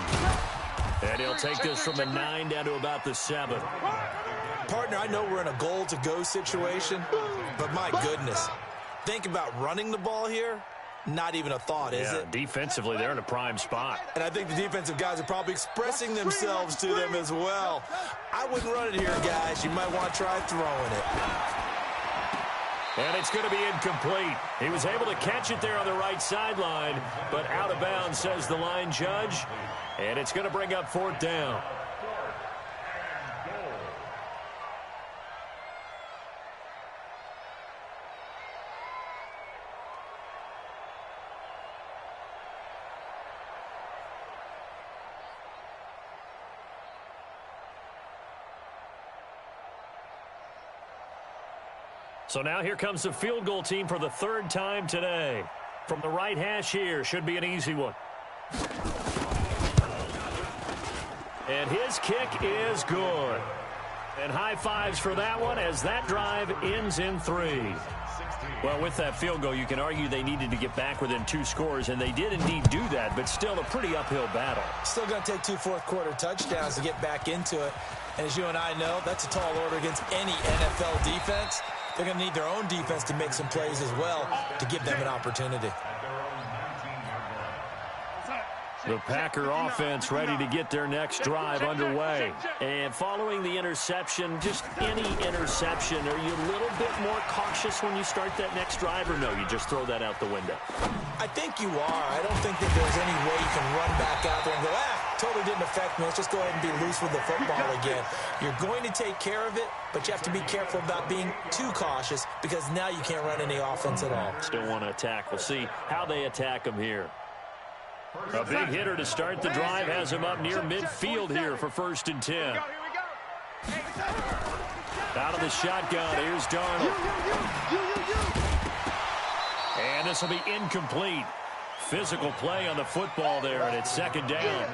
Speaker 1: And he'll take this from the 9 down to about the 7.
Speaker 3: Partner, I know we're in a goal-to-go situation, but my goodness, think about running the ball here. Not even a thought, is it?
Speaker 1: Defensively, they're in a prime spot.
Speaker 3: And I think the defensive guys are probably expressing themselves to them as well. I wouldn't run it here, guys. You might want to try throwing it.
Speaker 1: And it's going to be incomplete. He was able to catch it there on the right sideline, but out of bounds, says the line judge. And it's going to bring up fourth down. So now here comes the field goal team for the 3rd time today. From the right hash here, should be an easy one. And his kick is good. And high fives for that one as that drive ends in 3. Well, with that field goal, you can argue they needed to get back within 2 scores, and they did indeed do that, but still a pretty uphill battle.
Speaker 3: Still going to take 2 fourth-quarter touchdowns to get back into it. And as you and I know, that's a tall order against any NFL defense. They're going to need their own defense to make some plays as well to give them an opportunity.
Speaker 1: The Packer offense ready to get their next drive underway. And following the interception, just any interception, are you a little bit more cautious when you start that next drive, or no, you just throw that out the window?
Speaker 3: I think you are. I don't think that there's any way you can run back out there and go, totally didn't affect me. Let's just go ahead and be loose with the football again. You're going to take care of it, but you have to be careful about being too cautious because now you can't run any offense at all.
Speaker 1: Still want to attack. We'll see how they attack them here. A big hitter to start the drive has him up near midfield here for 1st and 10. Out of the shotgun, here's Darnold. And this will be incomplete. Physical play on the football there, and it's second down.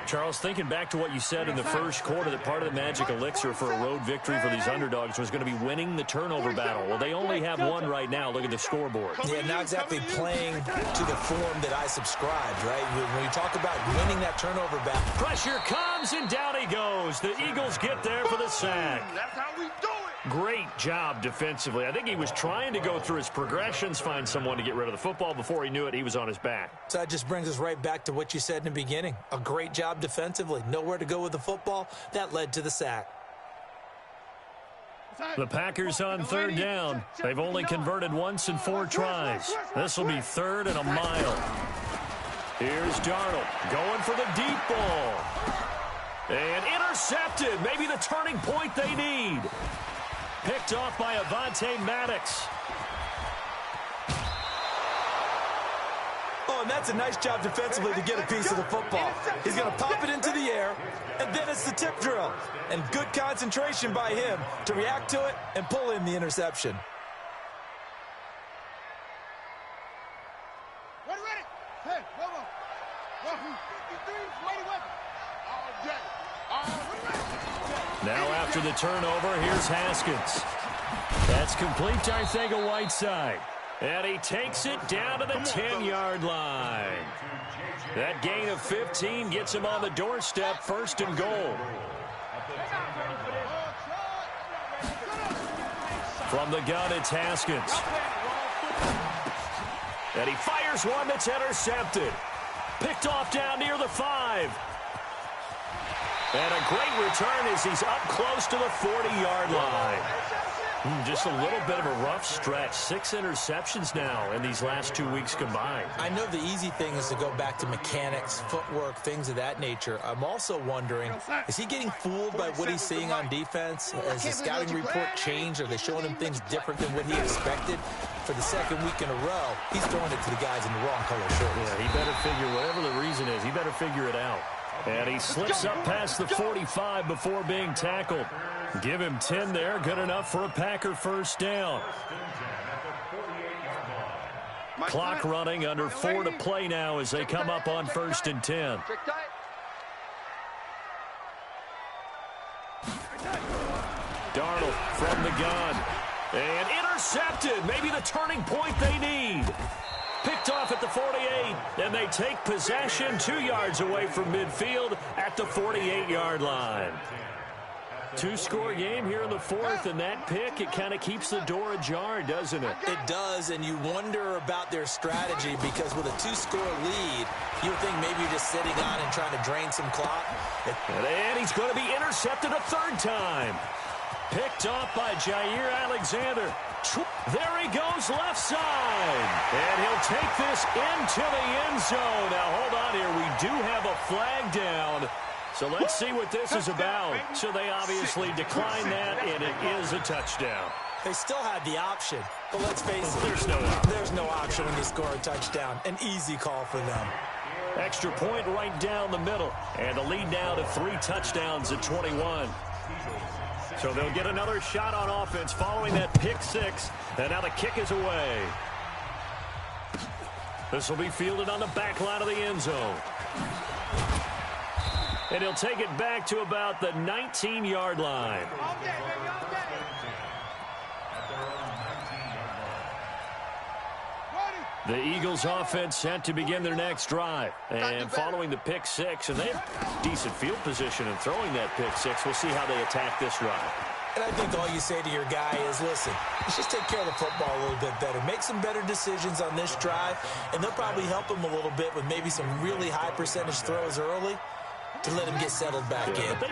Speaker 1: Charles, thinking back to what you said in the first quarter, that part of the magic elixir for a road victory for these underdogs was going to be winning the turnover battle. Well, they only have one right now. Look at the scoreboard.
Speaker 3: Yeah, not exactly playing to the form that I subscribed, right? When you talk about winning that turnover battle.
Speaker 1: Pressure comes, and down he goes. The Eagles get there for the sack.
Speaker 2: That's how we do it.
Speaker 1: Great job defensively. I think he was trying to go through his progressions, find someone to get rid of the football. Before he knew it, he was on his back.
Speaker 3: So that just brings us right back to what you said in the beginning. A great job defensively. Nowhere to go with the football. That led to the sack.
Speaker 1: The Packers on third down. They've only converted once in 4 tries. This will be third and a mile. Here's Darnold going for the deep ball. And intercepted. Maybe the turning point they need. Picked off by Avonte Maddox.
Speaker 3: Oh, and that's a nice job defensively to get a piece of the football. He's going to pop it into the air, and then it's the tip drill. And good concentration by him to react to it and pull in the interception.
Speaker 2: Ready, ready. Hey, go on. 53, ready, weapon. All day.
Speaker 1: Now after the turnover, here's Haskins. That's complete to Arcega-Whiteside. And he takes it down to the 10-yard line. That gain of 15 gets him on the doorstep, first and goal. From the gun, it's Haskins. And he fires one that's intercepted. Picked off down near the 5. And a great return as he's up close to the 40-yard line. Just a little bit of a rough stretch. 6 interceptions now in these last 2 weeks combined.
Speaker 3: I know the easy thing is to go back to mechanics, footwork, things of that nature. I'm also wondering, is he getting fooled by what he's seeing on defense? Has the scouting report changed? Are they showing him things different than what he expected? For the second week in a row, he's throwing it to the guys in the wrong color shirts.
Speaker 1: Yeah, he better figure, whatever the reason is, he better figure it out. And he slips up past the 45 before being tackled. Give him 10 there. Good enough for a Packer first down. Clock running, under 4 to play now as they come up on first and 10. Darnold from the gun. And intercepted. Maybe the turning point they need. Picked off at the 48, and they take possession 2 yards away from midfield at the 48-yard line. 2-score game here in the 4th, and that pick, it kind of keeps the door ajar, doesn't it?
Speaker 3: It does, and you wonder about their strategy because with a 2-score lead, you would think maybe you're just sitting on and trying to drain some clock.
Speaker 1: And he's going to be intercepted a 3rd time. Picked off by Jair Alexander. There he goes left side. And he'll take this into the end zone. Now, hold on here. We do have a flag down. So let's see what this is about. So they obviously decline that, and it is a touchdown.
Speaker 3: They still had the option, but let's face it. There's no option when you score a touchdown. An easy call for them.
Speaker 1: Extra point right down the middle. And the lead now to 3 touchdowns at 21. So they'll get another shot on offense following that pick 6. And now the kick is away. This will be fielded on the back line of the end zone. And he'll take it back to about the 19-yard line. The Eagles offense set to begin their next drive. And following the pick 6, and they have decent field position in throwing that pick 6. We'll see how they attack this drive.
Speaker 3: And I think all you say to your guy is, listen, let's just take care of the football a little bit better. Make some better decisions on this drive, and they'll probably help him a little bit with maybe some really high percentage throws early to let him get settled back in.
Speaker 1: But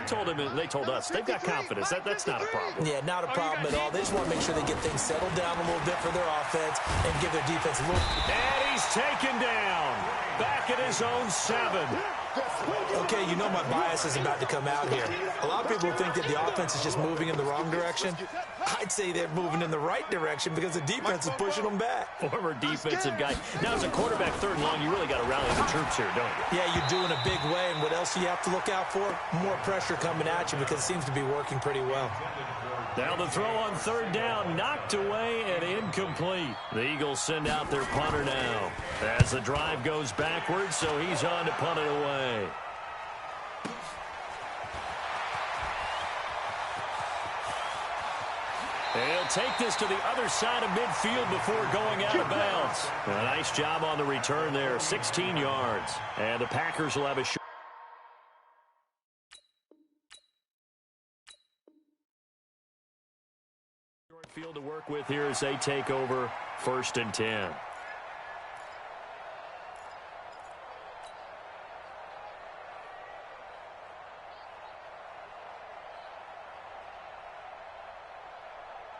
Speaker 1: they told us they've got confidence. That's not a problem.
Speaker 3: Yeah, not a problem at all. They just want to make sure they get things settled down a little bit for their offense and give their defense a little.
Speaker 1: And he's taken down. Back at his own 7.
Speaker 3: Okay, you know my bias is about to come out here. A lot of people think that the offense is just moving in the wrong direction. I'd say they're moving in the right direction because the defense is pushing them back.
Speaker 1: Former defensive guy. Now, as a quarterback, third and long, you really got to rally the troops here, don't you?
Speaker 3: Yeah, you do in a big way, and what else do you have to look out for? More pressure coming at you because it seems to be working pretty well.
Speaker 1: Now the throw on third down, knocked away and incomplete. The Eagles send out their punter now as the drive goes backwards, so he's on to punt it away. He'll take this to the other side of midfield before going out of bounds. A nice job on the return there, 16 yards. And the Packers will have a short field to work with here as they take over 1st and 10.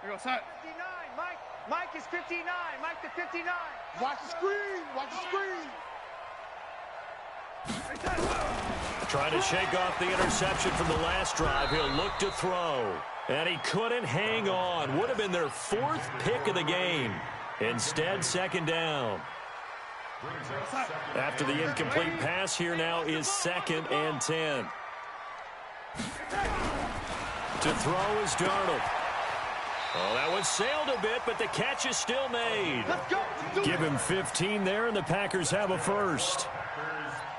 Speaker 5: Here goes, set.
Speaker 6: 59, Mike. Mike is 59. Mike to 59.
Speaker 2: Watch the screen. Watch the screen.
Speaker 1: Trying to shake off the interception from the last drive. He'll look to throw. And he couldn't hang on. Would have been their 4th pick of the game. Instead, 2nd down. After the incomplete pass, here now is 2nd and 10. To throw is Darnold. Oh, that one sailed a bit, but the catch is still made.
Speaker 6: Let's go.
Speaker 1: Give him 15 there, and the Packers have a first.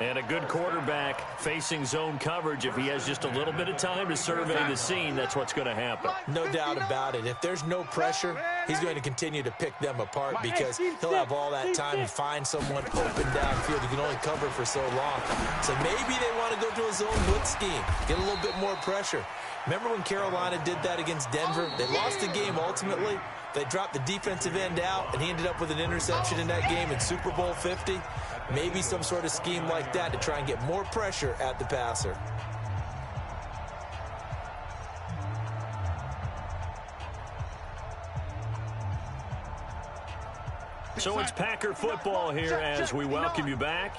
Speaker 1: And a good quarterback facing zone coverage. If he has just a little bit of time to survey the scene, that's what's going to happen.
Speaker 3: No doubt about it. If there's no pressure, he's going to continue to pick them apart because he'll have all that time to find someone open downfield. He can only cover for so long. So maybe they want to go to a zone blitz scheme, get a little bit more pressure. Remember when Carolina did that against Denver? They lost the game ultimately. They dropped the defensive end out, and he ended up with an interception in that game in Super Bowl 50. Maybe some sort of scheme like that to try and get more pressure at the passer.
Speaker 1: So it's Packer football here as we welcome you back.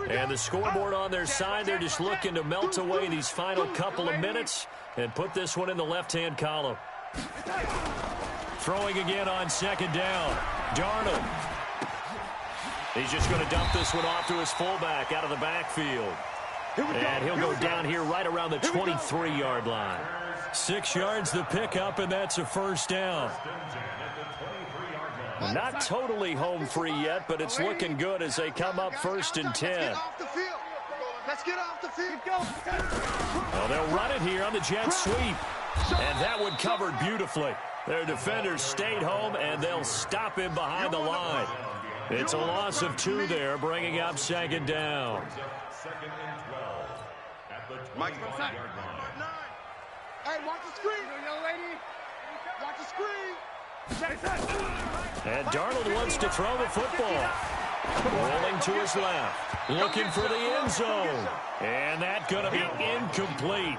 Speaker 1: And the scoreboard on their side, they're just looking to melt away these final couple of minutes and put this one in the left-hand column. Throwing again on 2nd down. Darnold. He's just going to dump this one off to his fullback out of the backfield. And he'll go down here right around the 23-yard line. 6 yards the pickup, and that's a 1st down. Not totally home free yet, but it's looking good as they come up 1st and 10.
Speaker 6: Let's get off the field.
Speaker 1: Well, they'll run it here on the jet sweep. And that one covered beautifully. Their defenders stayed home, and they'll stop him behind the line. It's a loss of 2 there, bringing up 2nd down.
Speaker 4: 2nd and 12 at the 20-yard line.
Speaker 2: Hey, watch the screen.
Speaker 6: Young lady.
Speaker 2: Watch the screen.
Speaker 1: And Darnold wants to throw the football. Rolling to his left. Looking for the end zone. And that's going to be incomplete.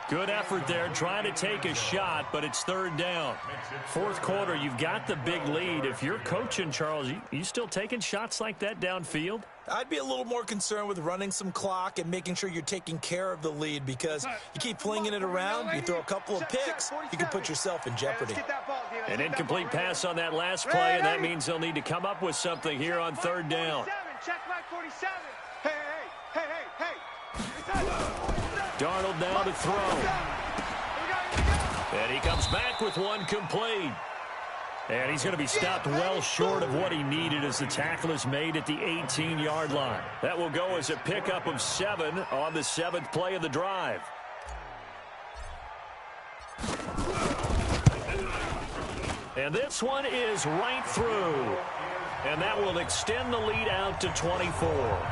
Speaker 1: Good effort there, trying to take a shot, but it's 3rd down. 4th quarter, you've got the big lead. If you're coaching, Charles, you still taking shots like that downfield?
Speaker 3: I'd be a little more concerned with running some clock and making sure you're taking care of the lead because you keep flinging it around, you throw a couple of picks, you can put yourself in jeopardy.
Speaker 1: An incomplete pass on that last play, and that means they'll need to come up with something here on 3rd down.
Speaker 6: Check back 47. Hey.
Speaker 1: Darnold now to throw. And he comes back with one complete. And he's going to be stopped well short of what he needed as the tackle is made at the 18-yard line. That will go as a pickup of 7 on the 7th play of the drive. And this one is right through. And that will extend the lead out to 24.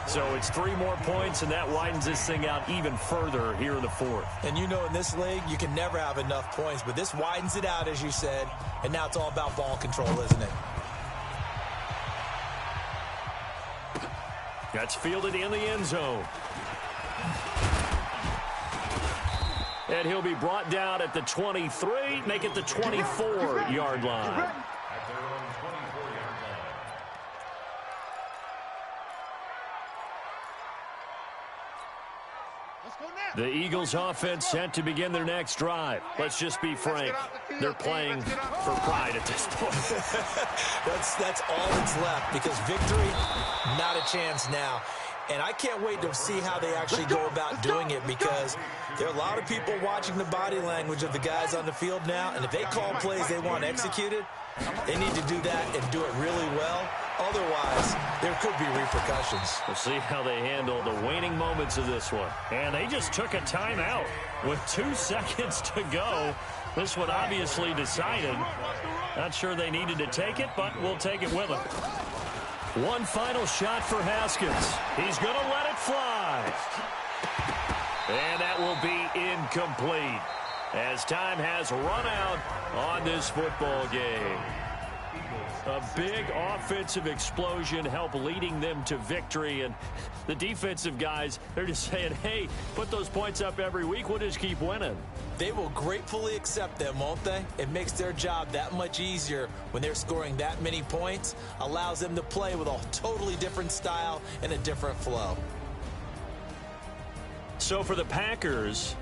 Speaker 1: So it's 3 more points, and that widens this thing out even further here in the 4th.
Speaker 3: And you know in this league, you can never have enough points, but this widens it out, as you said, and now it's all about ball control, isn't it?
Speaker 1: That's fielded in the end zone. And he'll be brought down at the 23, make it the 24-yard line. The Eagles offense set to begin their next drive. Let's just be frank. They're playing for pride at this point.
Speaker 3: That's all that's left, because victory, not a chance now. And I can't wait to see how they actually go about doing it, because there are a lot of people watching the body language of the guys on the field now, and if they call plays they want executed, they need to do that and do it really well. Otherwise, there could be repercussions.
Speaker 1: We'll see how they handle the waning moments of this one. And they just took a timeout with 2 seconds to go. This one obviously decided. Not sure they needed to take it, but we'll take it with them. One final shot for Haskins. He's going to let it fly. And that will be incomplete, as time has run out on this football game. A big offensive explosion helped leading them to victory. And the defensive guys, they're just saying, hey, put those points up every week. We'll just keep winning.
Speaker 3: They will gratefully accept them, won't they? It makes their job that much easier when they're scoring that many points. Allows them to play with a totally different style and a different flow.
Speaker 1: So for the Packers,